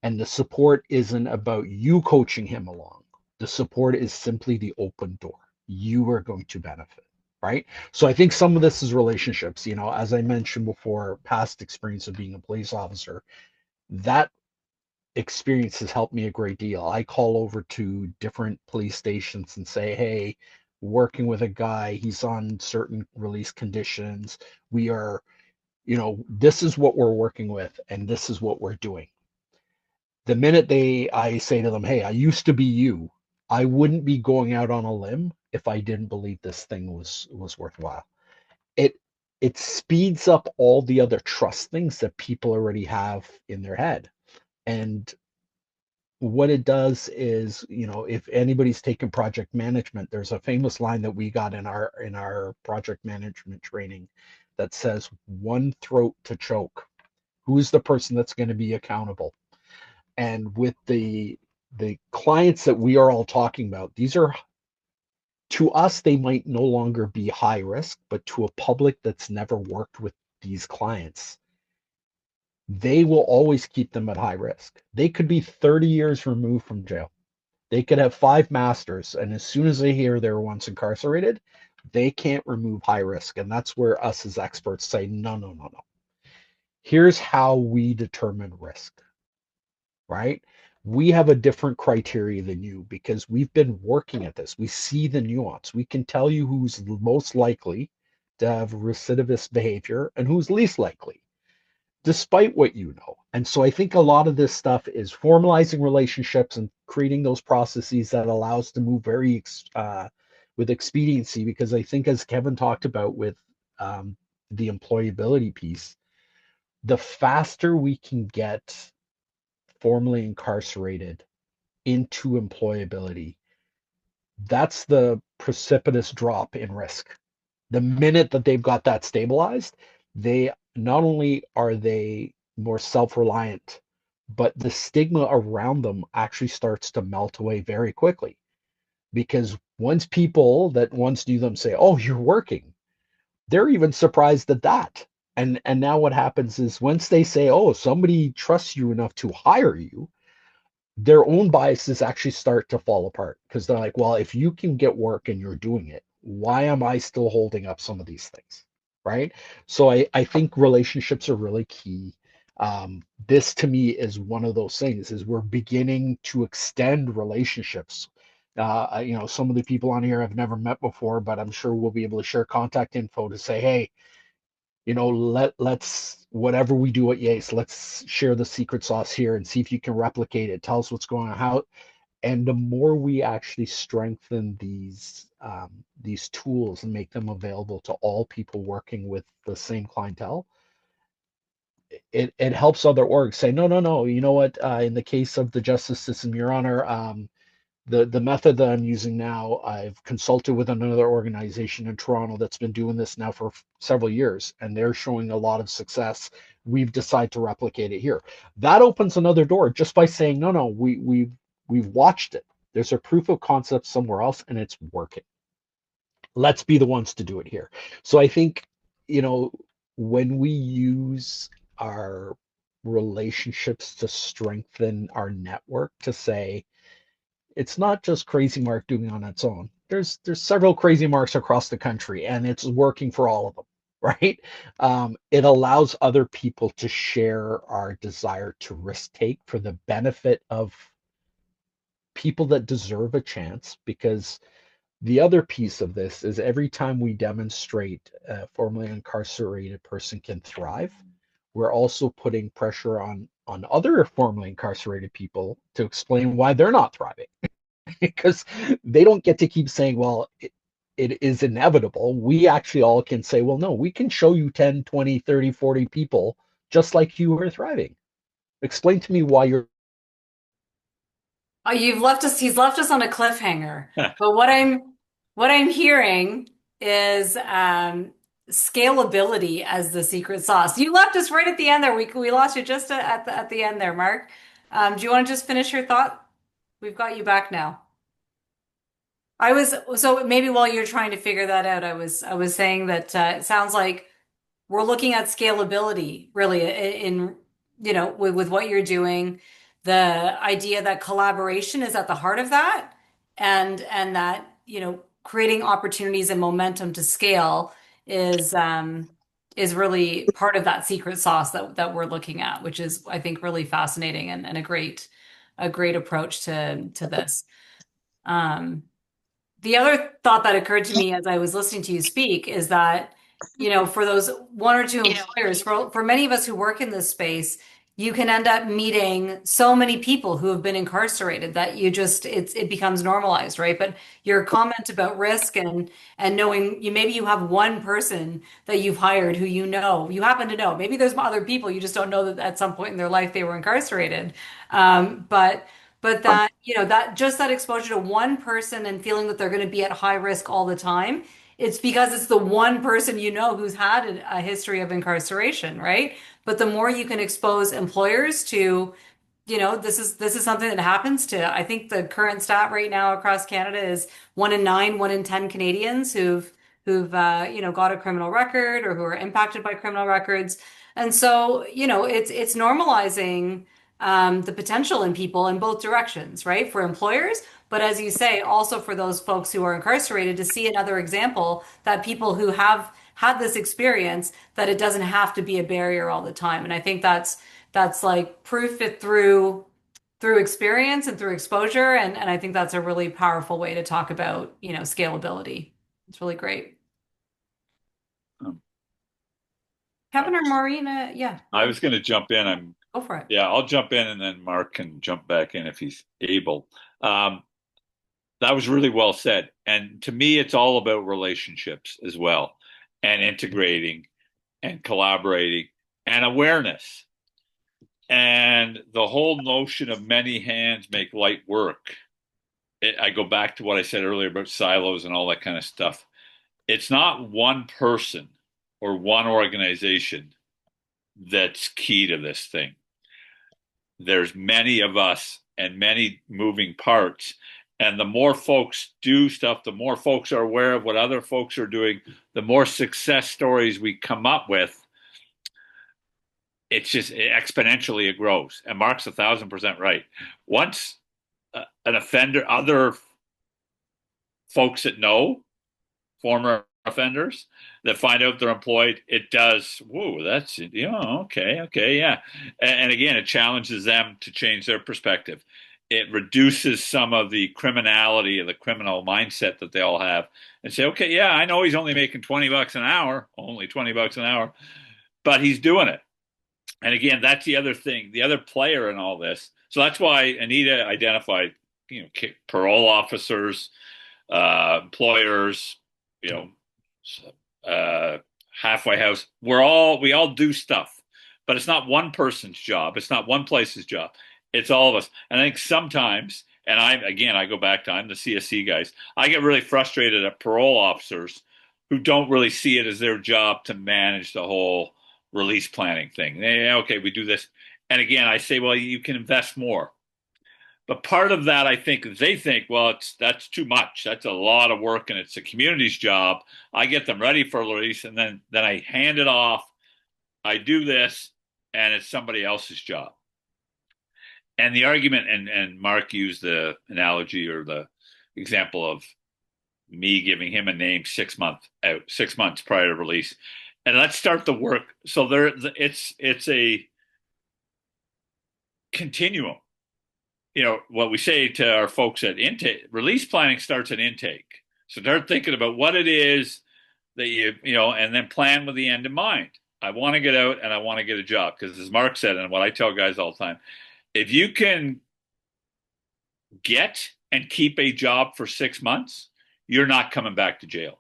C: And the support isn't about you coaching him along. The support is simply the open door. You are going to benefit, right? So I think some of this is relationships. As I mentioned before, past experience of being a police officer, that experience has helped me a great deal. I call over to different police stations and say, hey, working with a guy, he's on certain release conditions. We are, this is what we're working with, and this is what we're doing. The minute I say to them, hey, I used to be you, I wouldn't be going out on a limb if I didn't believe this thing was worthwhile. It speeds up all the other trust things that people already have in their head. And what it does is, if anybody's taken project management, there's a famous line that we got in our project management training that says, one throat to choke. Who's the person that's going to be accountable? And with the clients that we are all talking about, these are, to us, they might no longer be high risk, but to a public that's never worked with these clients, they will always keep them at high risk. They could be 30 years removed from jail. They could have 5 masters, and as soon as they hear they were once incarcerated, they can't remove high risk. And that's where us as experts say, no, no, no, no. Here's how we determine risk, right? We have a different criteria than you because we've been working at this. We see the nuance. We can tell you who's most likely to have recidivist behavior and who's least likely, despite what you know. And so I think a lot of this stuff is formalizing relationships and creating those processes that allow us to move very with expediency, because I think, as Kevin talked about with the employability piece, the faster we can get formally incarcerated into employability, that's the precipitous drop in risk, The minute that they've got that stabilized, they not only are they more self-reliant, but the stigma around them actually starts to melt away very quickly. Because once people that once knew them say, "Oh, you're working," they're even surprised at that. And now what happens is once they say, "Oh, somebody trusts you enough to hire you," their own biases actually start to fall apart because they're like, well, if you can get work and you're doing it, why am I still holding up some of these things? Right. So I think relationships are really key. This to me is one of those things is we're beginning to extend relationships. Some of the people on here I've never met before, but I'm sure we'll be able to share contact info to say, hey, let's whatever we do at YAAACE, let's share the secret sauce here and see if you can replicate it. Tell us what's going on, how, and the more we actually strengthen these tools and make them available to all people working with the same clientele, it helps other orgs say, no, no, no, you know what? In the case of the justice system, Your Honor, the method that I'm using now, I've consulted with another organization in Toronto that's been doing this now for several years, and they're showing a lot of success. We've decided to replicate it here. That opens another door just by saying, no, no, we've watched it. There's a proof of concept somewhere else, and it's working. Let's be the ones to do it here. So I think, when we use our relationships to strengthen our network to say, it's not just Crazy Mark doing on its own. There's several Crazy Marks across the country, and it's working for all of them, right? It allows other people to share our desire to risk take for the benefit of people that deserve a chance. Because the other piece of this is every time we demonstrate a formerly incarcerated person can thrive, we're also putting pressure on other formerly incarcerated people to explain why they're not thriving. Because they don't get to keep saying, well, it is inevitable. We actually all can say, well, no, we can show you 10, 20, 30, 40 people just like you are thriving. Explain to me why you're.
A: Oh, he's left us on a cliffhanger. But what I'm hearing is scalability as the secret sauce. You left us right at the end there. We lost you just at the end there, Mark. Do you want to just finish your thought? We've got you back now. So maybe while you're trying to figure that out, I was saying that it sounds like we're looking at scalability really in with what you're doing, the idea that collaboration is at the heart of that, and that creating opportunities and momentum to scale is really part of that secret sauce that we're looking at, which is I think really fascinating and a great approach to this. Um, the other thought that occurred to me as I was listening to you speak is that, for those one or two employers, for many of us who work in this space, you can end up meeting so many people who have been incarcerated that it becomes normalized, right? But your comment about risk and knowing maybe you have one person that you've hired who you happen to know. Maybe there's other people you just don't know that at some point in their life they were incarcerated. But that just that exposure to one person and feeling that they're going to be at high risk all the time, it's because it's the one person who's had a history of incarceration, right? But the more you can expose employers to, this is something that happens to, I think the current stat right now across Canada is 1 in 9, 1 in 10 Canadians who've got a criminal record or who are impacted by criminal records. And so, it's normalizing the potential in people in both directions, right? For employers, but as you say, also for those folks who are incarcerated to see another example that people who have had this experience, that it doesn't have to be a barrier all the time. And I think that's like proof it through experience and through exposure. And I think that's a really powerful way to talk about, scalability. It's really great.
D: Um,
A: Kevin or Maureen, yeah,
D: I was going to jump in.
A: go for it.
D: Yeah, I'll jump in and then Mark can jump back in if he's able. That was really well said. And to me, it's all about relationships as well, and integrating and collaborating and awareness. And the whole notion of many hands make light work. I go back to what I said earlier about silos and all that kind of stuff. it's not one person or one organization that's key to this thing. There's many of us and many moving parts. And the more folks do stuff, the more folks are aware of what other folks are doing, the more success stories we come up with. It's just exponentially it grows. And Mark's 1,000% right. Once an offender, other folks that know, former offenders that find out they're employed, it does, whoa, that's, okay, yeah. And again, it challenges them to change their perspective. It reduces some of the criminality and the criminal mindset that they all have and say, okay, yeah, I know he's only making $20 an hour, only $20 an hour, but he's doing it. And again, that's the other thing, the other player in all this. So that's why Anita identified, parole officers, employers, halfway house. We all do stuff, but it's not one person's job. It's not one place's job. It's all of us. And I think sometimes, and I go back to, I'm the CSC guys. I get really frustrated at parole officers who don't really see it as their job to manage the whole release planning thing. Okay, we do this. And again, I say, well, you can invest more. But part of that, I think, they think, well, that's too much. That's a lot of work, and it's the community's job. I get them ready for release, and then I hand it off. I do this, and it's somebody else's job. And the argument, and Mark used the analogy or the example of me giving him a name 6 months out, 6 months prior to release, and let's start the work. So it's a continuum. What we say to our folks at intake, release planning starts at intake. So they're thinking about what it is that and then plan with the end in mind. I want to get out and I want to get a job. Because as Mark said, and what I tell guys all the time, if you can get and keep a job for 6 months, you're not coming back to jail.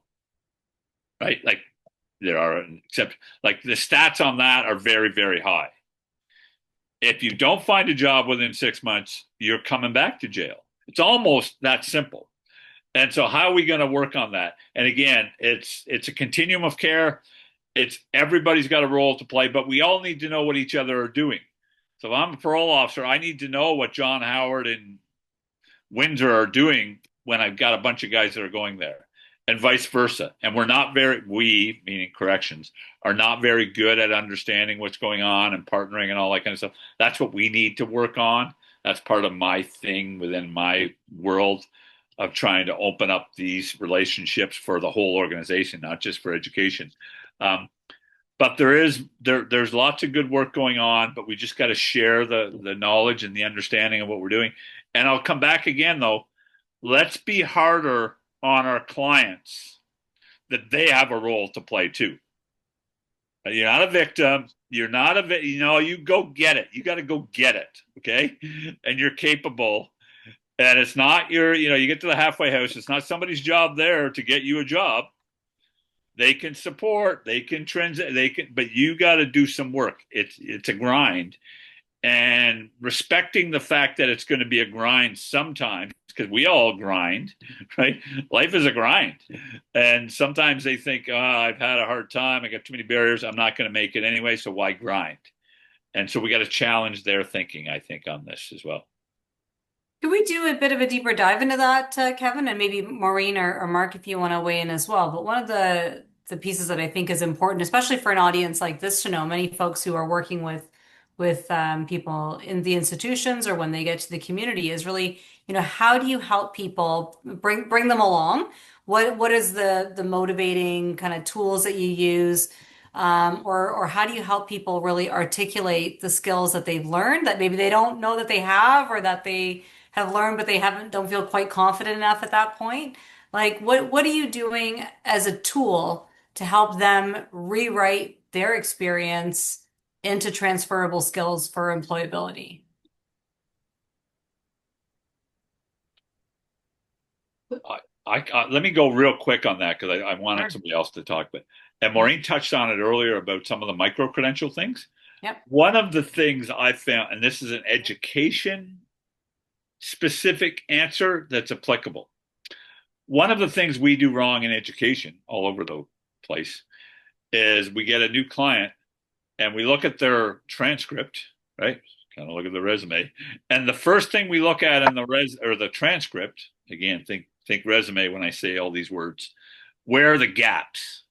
D: Right? Like there are, except like the stats on that are very, very high. If you don't find a job within 6 months, you're coming back to jail. It's almost that simple. And so how are we going to work on that? And again, it's a continuum of care. It's everybody's got a role to play, but we all need to know what each other are doing. So if I'm a parole officer, I need to know what John Howard and Windsor are doing when I've got a bunch of guys that are going there, and vice versa. And we, meaning corrections, are not very good at understanding what's going on and partnering and all that kind of stuff. That's what we need to work on. That's part of my thing within my world of trying to open up these relationships for the whole organization, not just for education. But there's lots of good work going on, but we just got to share the knowledge and the understanding of what we're doing. And I'll come back again, though. Let's be harder on our clients that they have a role to play too. You're not a victim. You're not you go get it. You got to go get it. Okay. And you're capable. And it's not you get to the halfway house. It's not somebody's job there to get you a job. They can support, they can transit, but you got to do some work. It's a grind. And respecting the fact that it's going to be a grind sometimes, because we all grind, right? Life is a grind. And sometimes they think, I've had a hard time. I got too many barriers. I'm not going to make it anyway. So why grind? And so we got to challenge their thinking, I think, on this as well.
A: Could we do a bit of a deeper dive into that, Kevin, and maybe Maureen or Mark, if you want to weigh in as well. But one of the pieces that I think is important, especially for an audience like this to know, many folks who are working with people in the institutions or when they get to the community is really, how do you help people bring them along? What is the motivating kind of tools that you use? Or how do you help people really articulate the skills that they've learned that maybe they don't know that they have, or that they have learned but they don't feel quite confident enough at that point? Like what are you doing as a tool to help them rewrite their experience into transferable skills for employability?
D: Let me go real quick on that because I wanted somebody else to talk. And Maureen touched on it earlier about some of the micro-credential things.
A: Yep.
D: One of the things I found, and this is an education-specific answer that's applicable. one of the things we do wrong in education all over the place is we get a new client and we look at their transcript, right? Kind of look at the resume. And the first thing we look at in the transcript, again, think resume when I say all these words, where are the gaps?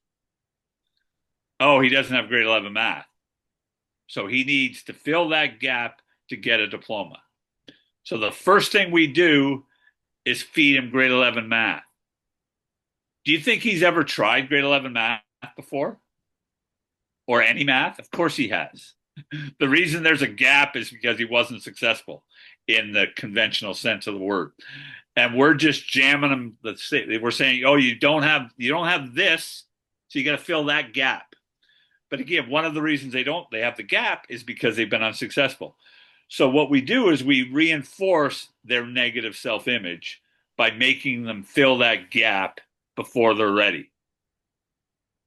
D: Oh, he doesn't have grade 11 math. So he needs to fill that gap to get a diploma. So the first thing we do is feed him grade 11 math. Do you think he's ever tried grade 11 math before? Or any math? Of course he has. The reason there's a gap is because he wasn't successful in the conventional sense of the word. And we're just jamming him. We're saying, oh, you don't have this, so you got to fill that gap. But again, one of the reasons they have the gap is because they've been unsuccessful. So what we do is we reinforce their negative self-image by making them fill that gap before they're ready.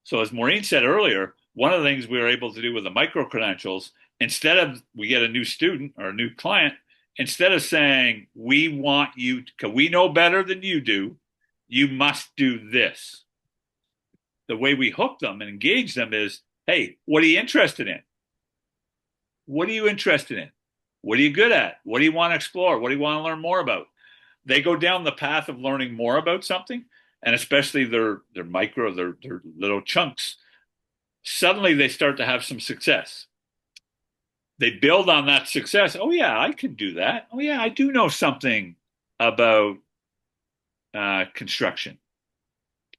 D: So as Maureen said earlier, one of the things we were able to do with the micro-credentials, instead of we get a new student or a new client, instead of saying, we want you, because we know better than you do, you must do this. The way we hook them and engage them is, hey, what are you interested in? What are you interested in? What are you good at? What do you want to explore? What do you want to learn more about? They go down the path of learning more about something, and especially their little chunks. Suddenly they start to have some success. They build on that success. Oh yeah, I can do that. Oh yeah, I do know something about construction.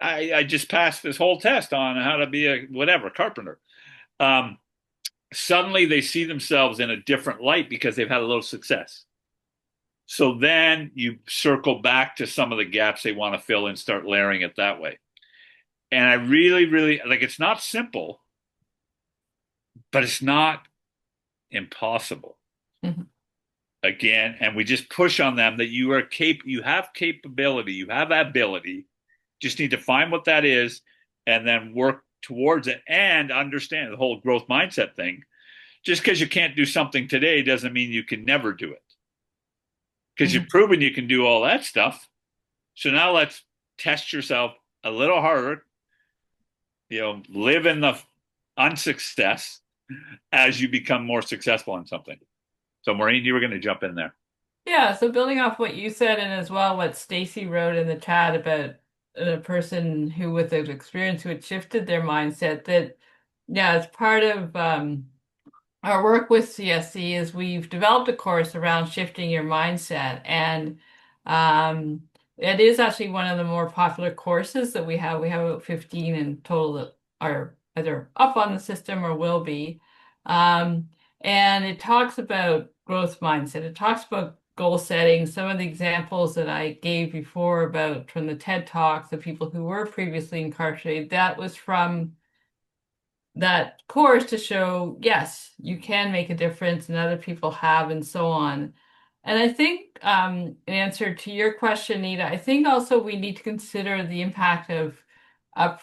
D: I just passed this whole test on how to be a whatever carpenter. Suddenly they see themselves in a different light because they've had a little success. So then you circle back to some of the gaps they want to fill and start layering it that way. And I really, really like, it's not simple, but it's not impossible.
B: Mm-hmm.
D: Again, and we just push on them that you have capability, you have ability. Just need to find what that is and then work towards it and understand the whole growth mindset thing. Just because you can't do something today doesn't mean you can never do it. Because you've proven you can do all that stuff. So now let's test yourself a little harder, live in the unsuccess as you become more successful in something. So Maureen, you were going to jump in there.
B: Yeah, so building off what you said and as well what Stacy wrote in the chat about a person who with an experience who had shifted their mindset, that as part of our work with CSC is we've developed a course around shifting your mindset, and it is actually one of the more popular courses that we have. We have about 15 in total that are either up on the system or will be. And it talks about growth mindset. It talks about goal setting. Some of the examples that I gave before about from the TED Talks, the people who were previously incarcerated, that was from that course to show, yes, you can make a difference and other people have and so on. And I think in answer to your question, Nita, I think also we need to consider the impact of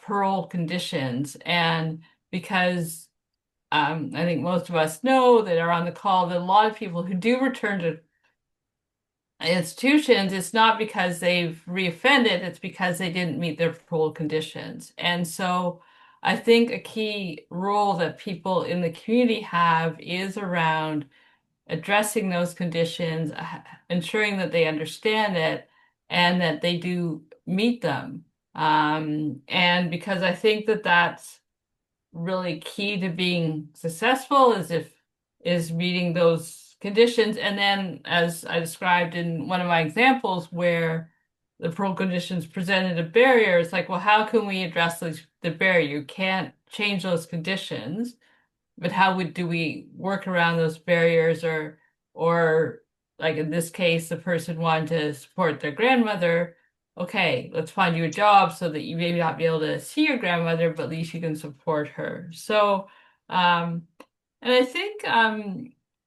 B: parole conditions. And because I think most of us know that are on the call that a lot of people who do return to institutions, it's not because they've reoffended, it's because they didn't meet their parole conditions. And so I think a key role that people in the community have is around addressing those conditions, ensuring that they understand it and that they do meet them. And because I think that that's really key to being successful is meeting those conditions. And then as I described in one of my examples where the parole conditions presented a barrier, it's like, well, how can we address the barrier? You can't change those conditions, but do we work around those barriers, or like in this case, the person wanted to support their grandmother. Okay, let's find you a job so that you may not be able to see your grandmother, but at least you can support her. So, and I think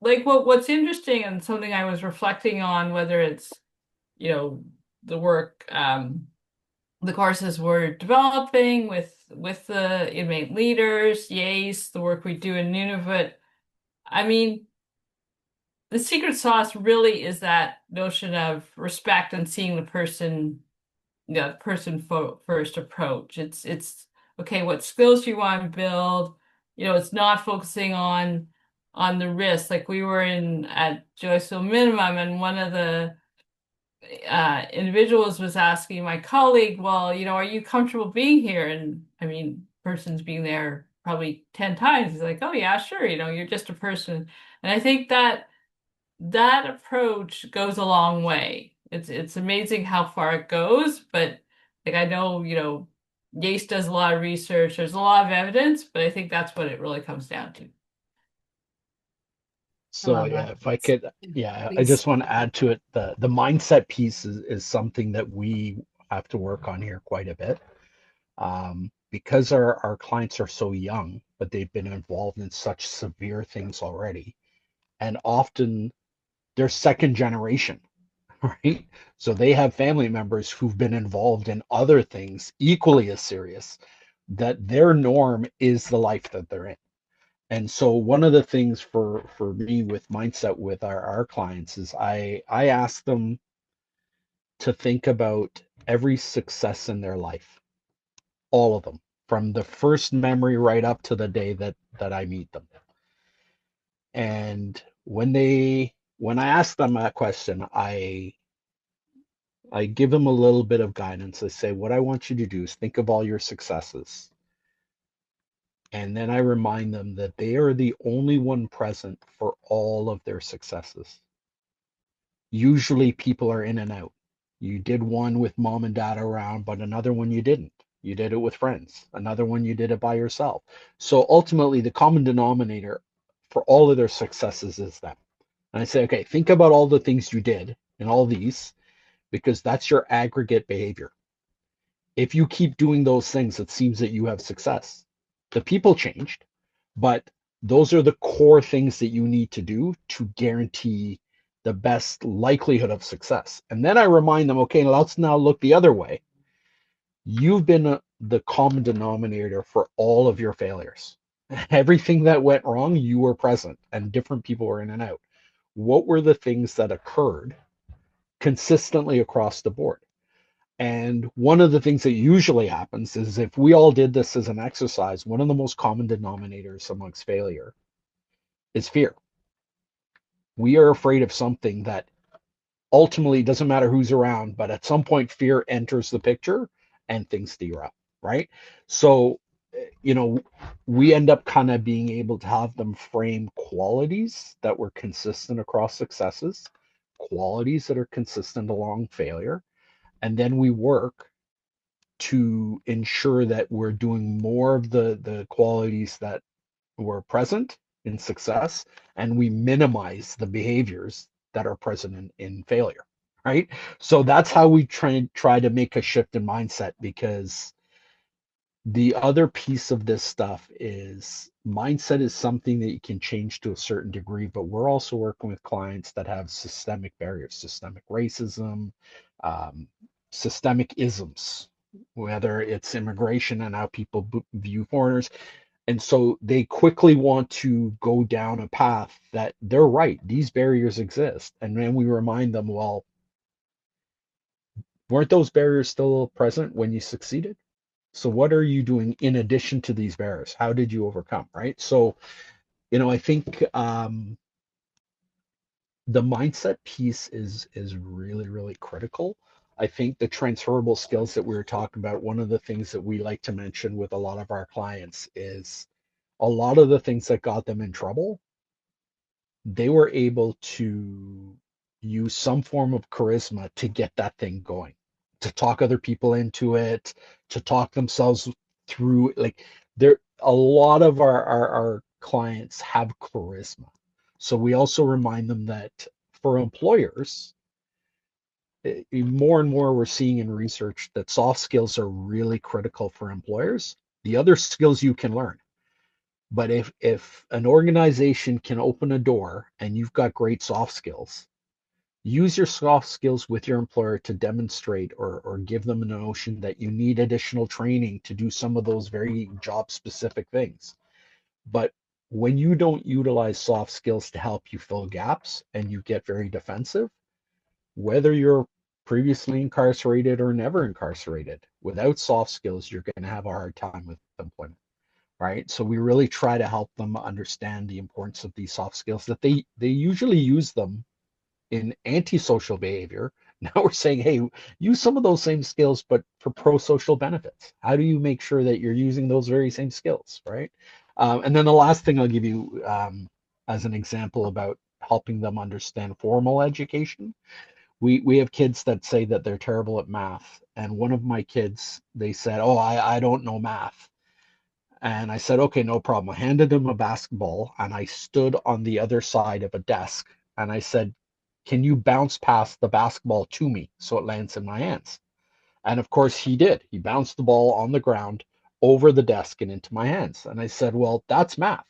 B: like what's interesting and something I was reflecting on, whether it's, the work the courses we're developing with the inmate leaders, YAAACE, the work we do in Nunavut. I mean, the secret sauce really is that notion of respect and seeing the person person first approach. It's okay, what skills do you want to build? It's not focusing on the risk. Like we were in at Joyceville Minimum, and one of the individuals was asking my colleague, well, are you comfortable being here? And I mean, person's been there probably 10 times. He's like, oh yeah, sure, you're just a person. And I think that approach goes a long way. It's amazing how far it goes, but like I know, YAAACE does a lot of research, there's a lot of evidence, but I think that's what it really comes down to.
A: I
C: So
A: love
C: yeah,
A: that.
C: if I could, yeah, I
A: Please.
C: just want to add to it, the mindset piece is something that we have to work on here quite a bit. Because our clients are so young, but they've been involved in such severe things already, and often they're second generation, right? So they have family members who've been involved in other things equally as serious, that their norm is the life that they're in. And so one of the things for me with mindset with our clients is I ask them to think about every success in their life, all of them, from the first memory right up to the day that I meet them. And when I ask them that question, I give them a little bit of guidance. I say, what I want you to do is think of all your successes. And then I remind them that they are the only one present for all of their successes. Usually people are in and out. You did one with mom and dad around, but another one you didn't. You did it with friends. Another one you did it by yourself. So ultimately, the common denominator for all of their successes is them. And I say, okay, think about all the things you did and all these, because that's your aggregate behavior. If you keep doing those things, it seems that you have success. The people changed, but those are the core things that you need to do to guarantee the best likelihood of success. And then I remind them, okay, let's now look the other way. You've been the common denominator for all of your failures. Everything that went wrong, you were present, and different people were in and out. What were the things that occurred consistently across the board? And one of the things that usually happens is if we all did this as an exercise, one of the most common denominators amongst failure is fear. We are afraid of something that ultimately doesn't matter who's around, but at some point fear enters the picture and things steer up, right? So, we end up kind of being able to have them frame qualities that were consistent across successes, qualities that are consistent along failure, and then we work to ensure that we're doing more of the qualities that were present in success, and we minimize the behaviors that are present in failure, right? So that's how we try to make a shift in mindset, because the other piece of this stuff is mindset is something that you can change to a certain degree, but we're also working with clients that have systemic barriers, systemic racism, um, systemic isms, whether it's immigration and how people view foreigners. And so they quickly want to go down a path that they're right, these barriers exist. And then we remind them, well, weren't those barriers still present when you succeeded? So what are you doing in addition to these barriers? How did you overcome, right? So, I think the mindset piece is really, really critical. I think the transferable skills that we were talking about, one of the things that we like to mention with a lot of our clients is a lot of the things that got them in trouble, they were able to use some form of charisma to get that thing going, to talk other people into it, to talk themselves through. Like, there, a lot of our clients have charisma. So we also remind them that for employers, more and more we're seeing in research that soft skills are really critical for employers. The other skills you can learn. But if an organization can open a door and you've got great soft skills, use your soft skills with your employer to demonstrate or give them a notion that you need additional training to do some of those very job specific things. But when you don't utilize soft skills to help you fill gaps and you get very defensive, whether you're previously incarcerated or never incarcerated. Without soft skills, you're going to have a hard time with employment, right? So we really try to help them understand the importance of these soft skills, that they usually use them in antisocial behavior. Now we're saying, hey, use some of those same skills, but for pro-social benefits. How do you make sure that you're using those very same skills, right? And then the last thing I'll give you as an example about helping them understand formal education. We have kids that say that they're terrible at math. And one of my kids, they said, oh, I don't know math. And I said, okay, no problem. I handed him a basketball and I stood on the other side of a desk and I said, can you bounce past the basketball to me so it lands in my hands? And of course he did. He bounced the ball on the ground over the desk and into my hands. And I said, well, that's math,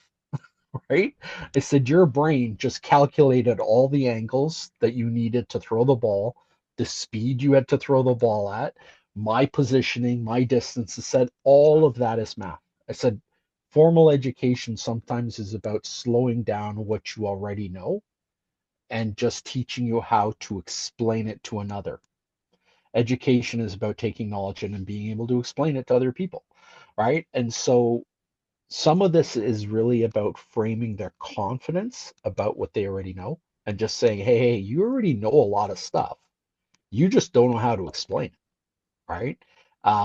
C: right? I said, your brain just calculated all the angles that you needed to throw the ball, the speed you had to throw the ball at, my positioning, my distance. I said, all of that is math. I said, formal education sometimes is about slowing down what you already know and just teaching you how to explain it to another. Education is about taking knowledge in and being able to explain it to other people, right? And so some of this is really about framing their confidence about what they already know and just saying, hey, you already know a lot of stuff. You just don't know how to explain it, right?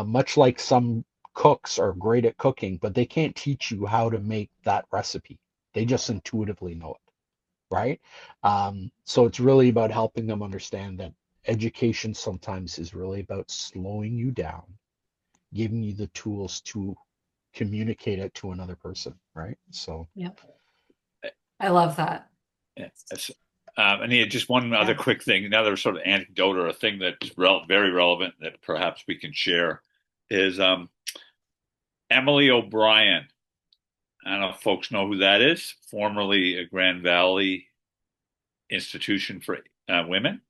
C: Much like some cooks are great at cooking, but they can't teach you how to make that recipe. They just intuitively know it, right? So it's really about helping them understand that education sometimes is really about slowing you down, giving you the tools to communicate it to another person, right? So
A: Yep. I love that.
D: Yeah. And yeah, just one other quick thing, another sort of anecdote or a thing that's very relevant that perhaps we can share is Emily O'Brien. I don't know if folks know who that is, formerly a Grand Valley institution for women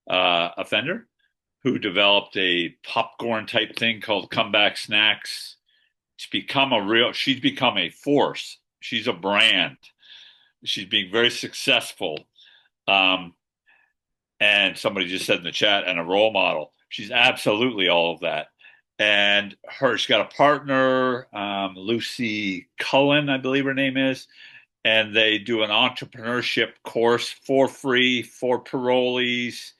D: offender, who developed a popcorn type thing called Comeback Snacks. She's become a force. She's a brand. She's being very successful. And somebody just said in the chat, and a role model. She's absolutely all of that. And she's got a partner, Lucy Cullen, I believe her name is, and they do an entrepreneurship course for free for parolees.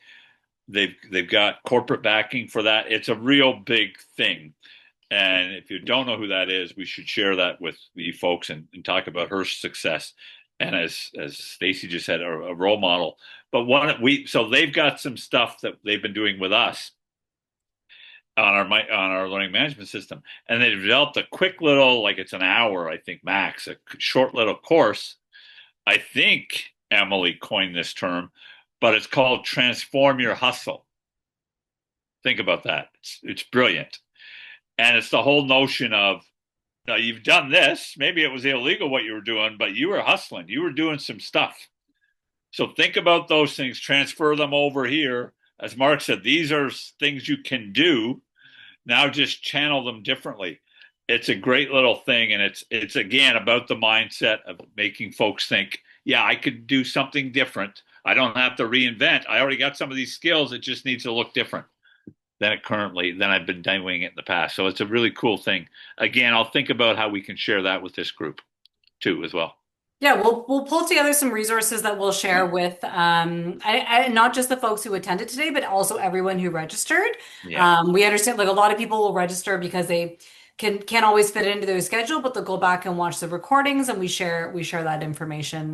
D: They've got corporate backing for that. It's a real big thing. And if you don't know who that is, we should share that with you folks and talk about her success. And as Stacy just said, a role model. But so they've got some stuff that they've been doing with us on our learning management system, and they developed a quick little, like it's an hour, I think max, a short little course. I think Emily coined this term, but it's called Transform Your Hustle. Think about that. It's brilliant. And it's the whole notion of, now you've done this, maybe it was illegal what you were doing, but you were hustling, you were doing some stuff. So think about those things, transfer them over here. As Marc said, these are things you can do. Now just channel them differently. It's a great little thing. And it's again about the mindset of making folks think, yeah, I could do something different. I don't have to reinvent. I already got some of these skills. It just needs to look different than I've been doing it in the past. So it's a really cool thing. Again, I'll think about how we can share that with this group too, as well.
A: Yeah, we'll pull together some resources that we'll share with not just the folks who attended today, but also everyone who registered.
D: Yeah.
A: We understand like a lot of people will register because they can't always fit it into their schedule, but they'll go back and watch the recordings, and we share that information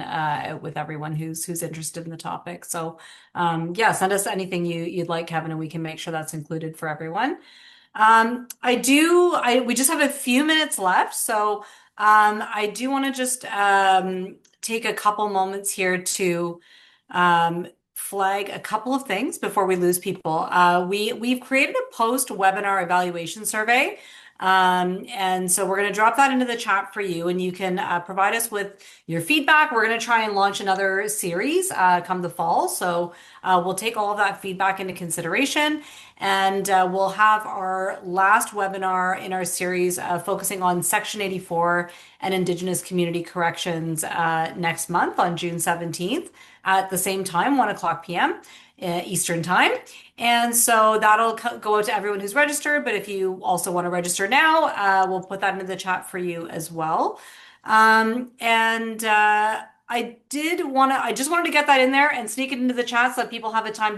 A: with everyone who's interested in the topic. So yeah, send us anything you'd like, Kevin, and we can make sure that's included for everyone. We just have a few minutes left, so I do want to just take a couple moments here to flag a couple of things before we lose people. We've created a post-webinar evaluation survey. And so we're going to drop that into the chat for you, and you can provide us with your feedback. We're going to try and launch another series come the fall. So we'll take all of that feedback into consideration, and we'll have our last webinar in our series focusing on Section 84 and Indigenous community corrections next month on June 17th at the same time, 1:00 p.m. Eastern time. And so that'll go out to everyone who's registered. But if you also want to register now, we'll put that into the chat for you as well. And I just wanted to get that in there and sneak it into the chat so that people have time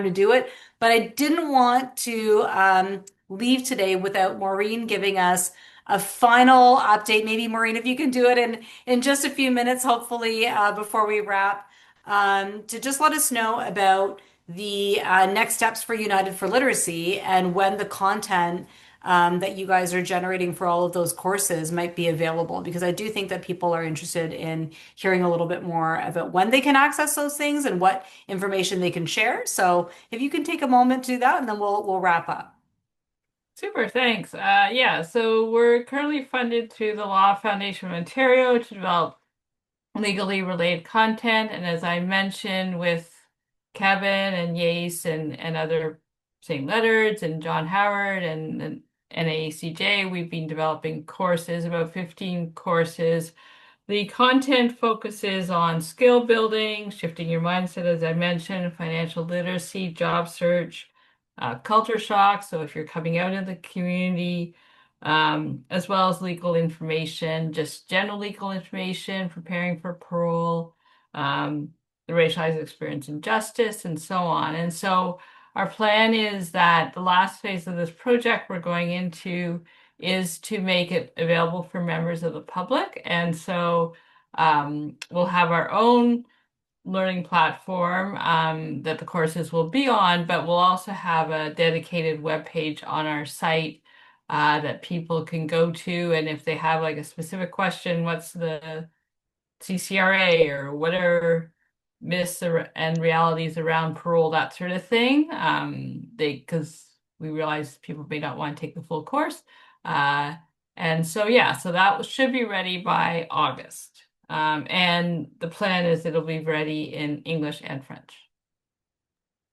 A: to do it. But I didn't want to leave today without Maureen giving us a final update. Maybe Maureen, if you can do it in just a few minutes, hopefully, before we wrap, to just let us know about the next steps for United for Literacy and when the content that you guys are generating for all of those courses might be available, because I do think that people are interested in hearing a little bit more about when they can access those things and what information they can share. So if you can take a moment to do that, and then we'll wrap up.
B: Super, thanks. Yeah, so we're currently funded through the Law Foundation of Ontario to develop legally related content. And as I mentioned with Kevin and YAAACE and other St. Leonard's and John Howard and NAACJ, we've been developing courses, about 15 courses. The content focuses on skill building, shifting your mindset, as I mentioned, financial literacy, job search, culture shock. So if you're coming out in the community, as well as legal information, just general legal information, preparing for parole, the racialized experience in justice, and so on. And so our plan is that the last phase of this project we're going into is to make it available for members of the public. And so we'll have our own learning platform that the courses will be on, but we'll also have a dedicated web page on our site that people can go to. And if they have like a specific question, what's the CCRA or whatever myths and realities around parole, that sort of thing, because we realize people may not want to take the full course. And so, yeah, so that should be ready by August. And the plan is it'll be ready in English and French.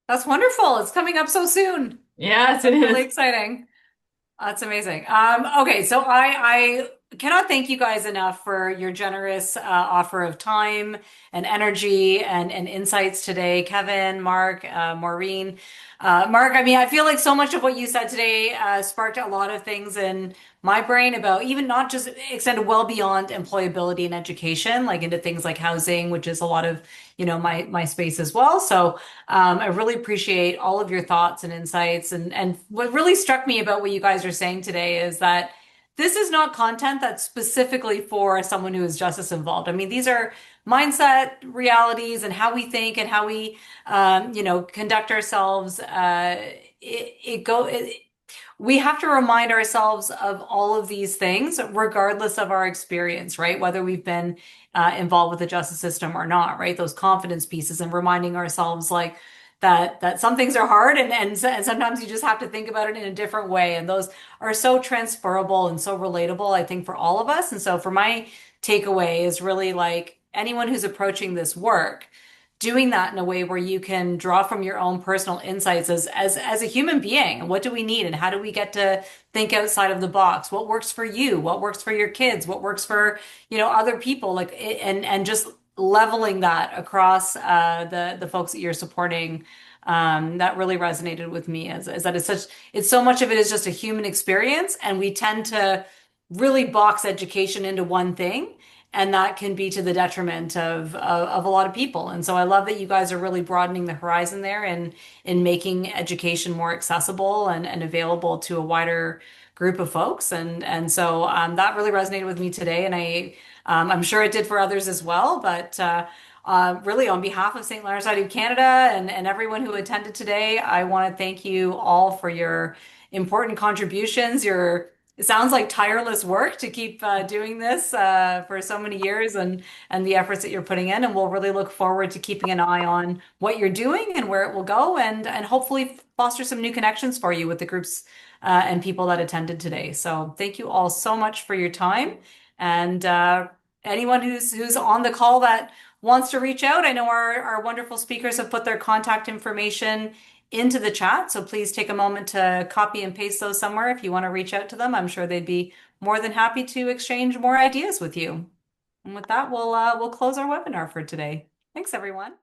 A: That's wonderful. It's coming up so soon.
B: Yes,
A: That's
B: it
A: really
B: is.
A: exciting. That's amazing. Okay, so I cannot thank you guys enough for your generous offer of time and energy and insights today. Kevin, Marc, Maureen. Marc, I mean, I feel like so much of what you said today sparked a lot of things in my brain about even not just extended well beyond employability and education, like into things like housing, which is a lot of, my space as well. So I really appreciate all of your thoughts and insights. And what really struck me about what you guys are saying today is that this is not content that's specifically for someone who is justice involved. I mean, these are mindset realities and how we think and how we, conduct ourselves. We have to remind ourselves of all of these things, regardless of our experience, right? Whether we've been involved with the justice system or not, right? Those confidence pieces and reminding ourselves like that some things are hard and sometimes you just have to think about it in a different way. And those are so transferable and so relatable, I think, for all of us. And so for my takeaway is really like anyone who's approaching this work, doing that in a way where you can draw from your own personal insights as a human being. What do we need and how do we get to think outside of the box? What works for you? What works for your kids? What works for, other people? Like, and just leveling that across the folks that you're supporting. That really resonated with me is that it's so much of it is just a human experience, and we tend to really box education into one thing, and that can be to the detriment of a lot of people. And so I love that you guys are really broadening the horizon there and in making education more accessible and available to a wider group of folks. And so that really resonated with me today, and I'm sure it did for others as well. But really, on behalf of St. Leonard's Society of Canada and everyone who attended today, I want to thank you all for your important contributions. It sounds like tireless work to keep doing this for so many years and the efforts that you're putting in. And we'll really look forward to keeping an eye on what you're doing and where it will go and hopefully foster some new connections for you with the groups and people that attended today. So thank you all so much for your time. And anyone who's on the call that wants to reach out, I know our wonderful speakers have put their contact information into the chat. So please take a moment to copy and paste those somewhere if you want to reach out to them. I'm sure they'd be more than happy to exchange more ideas with you. And with that, we'll close our webinar for today. Thanks, everyone.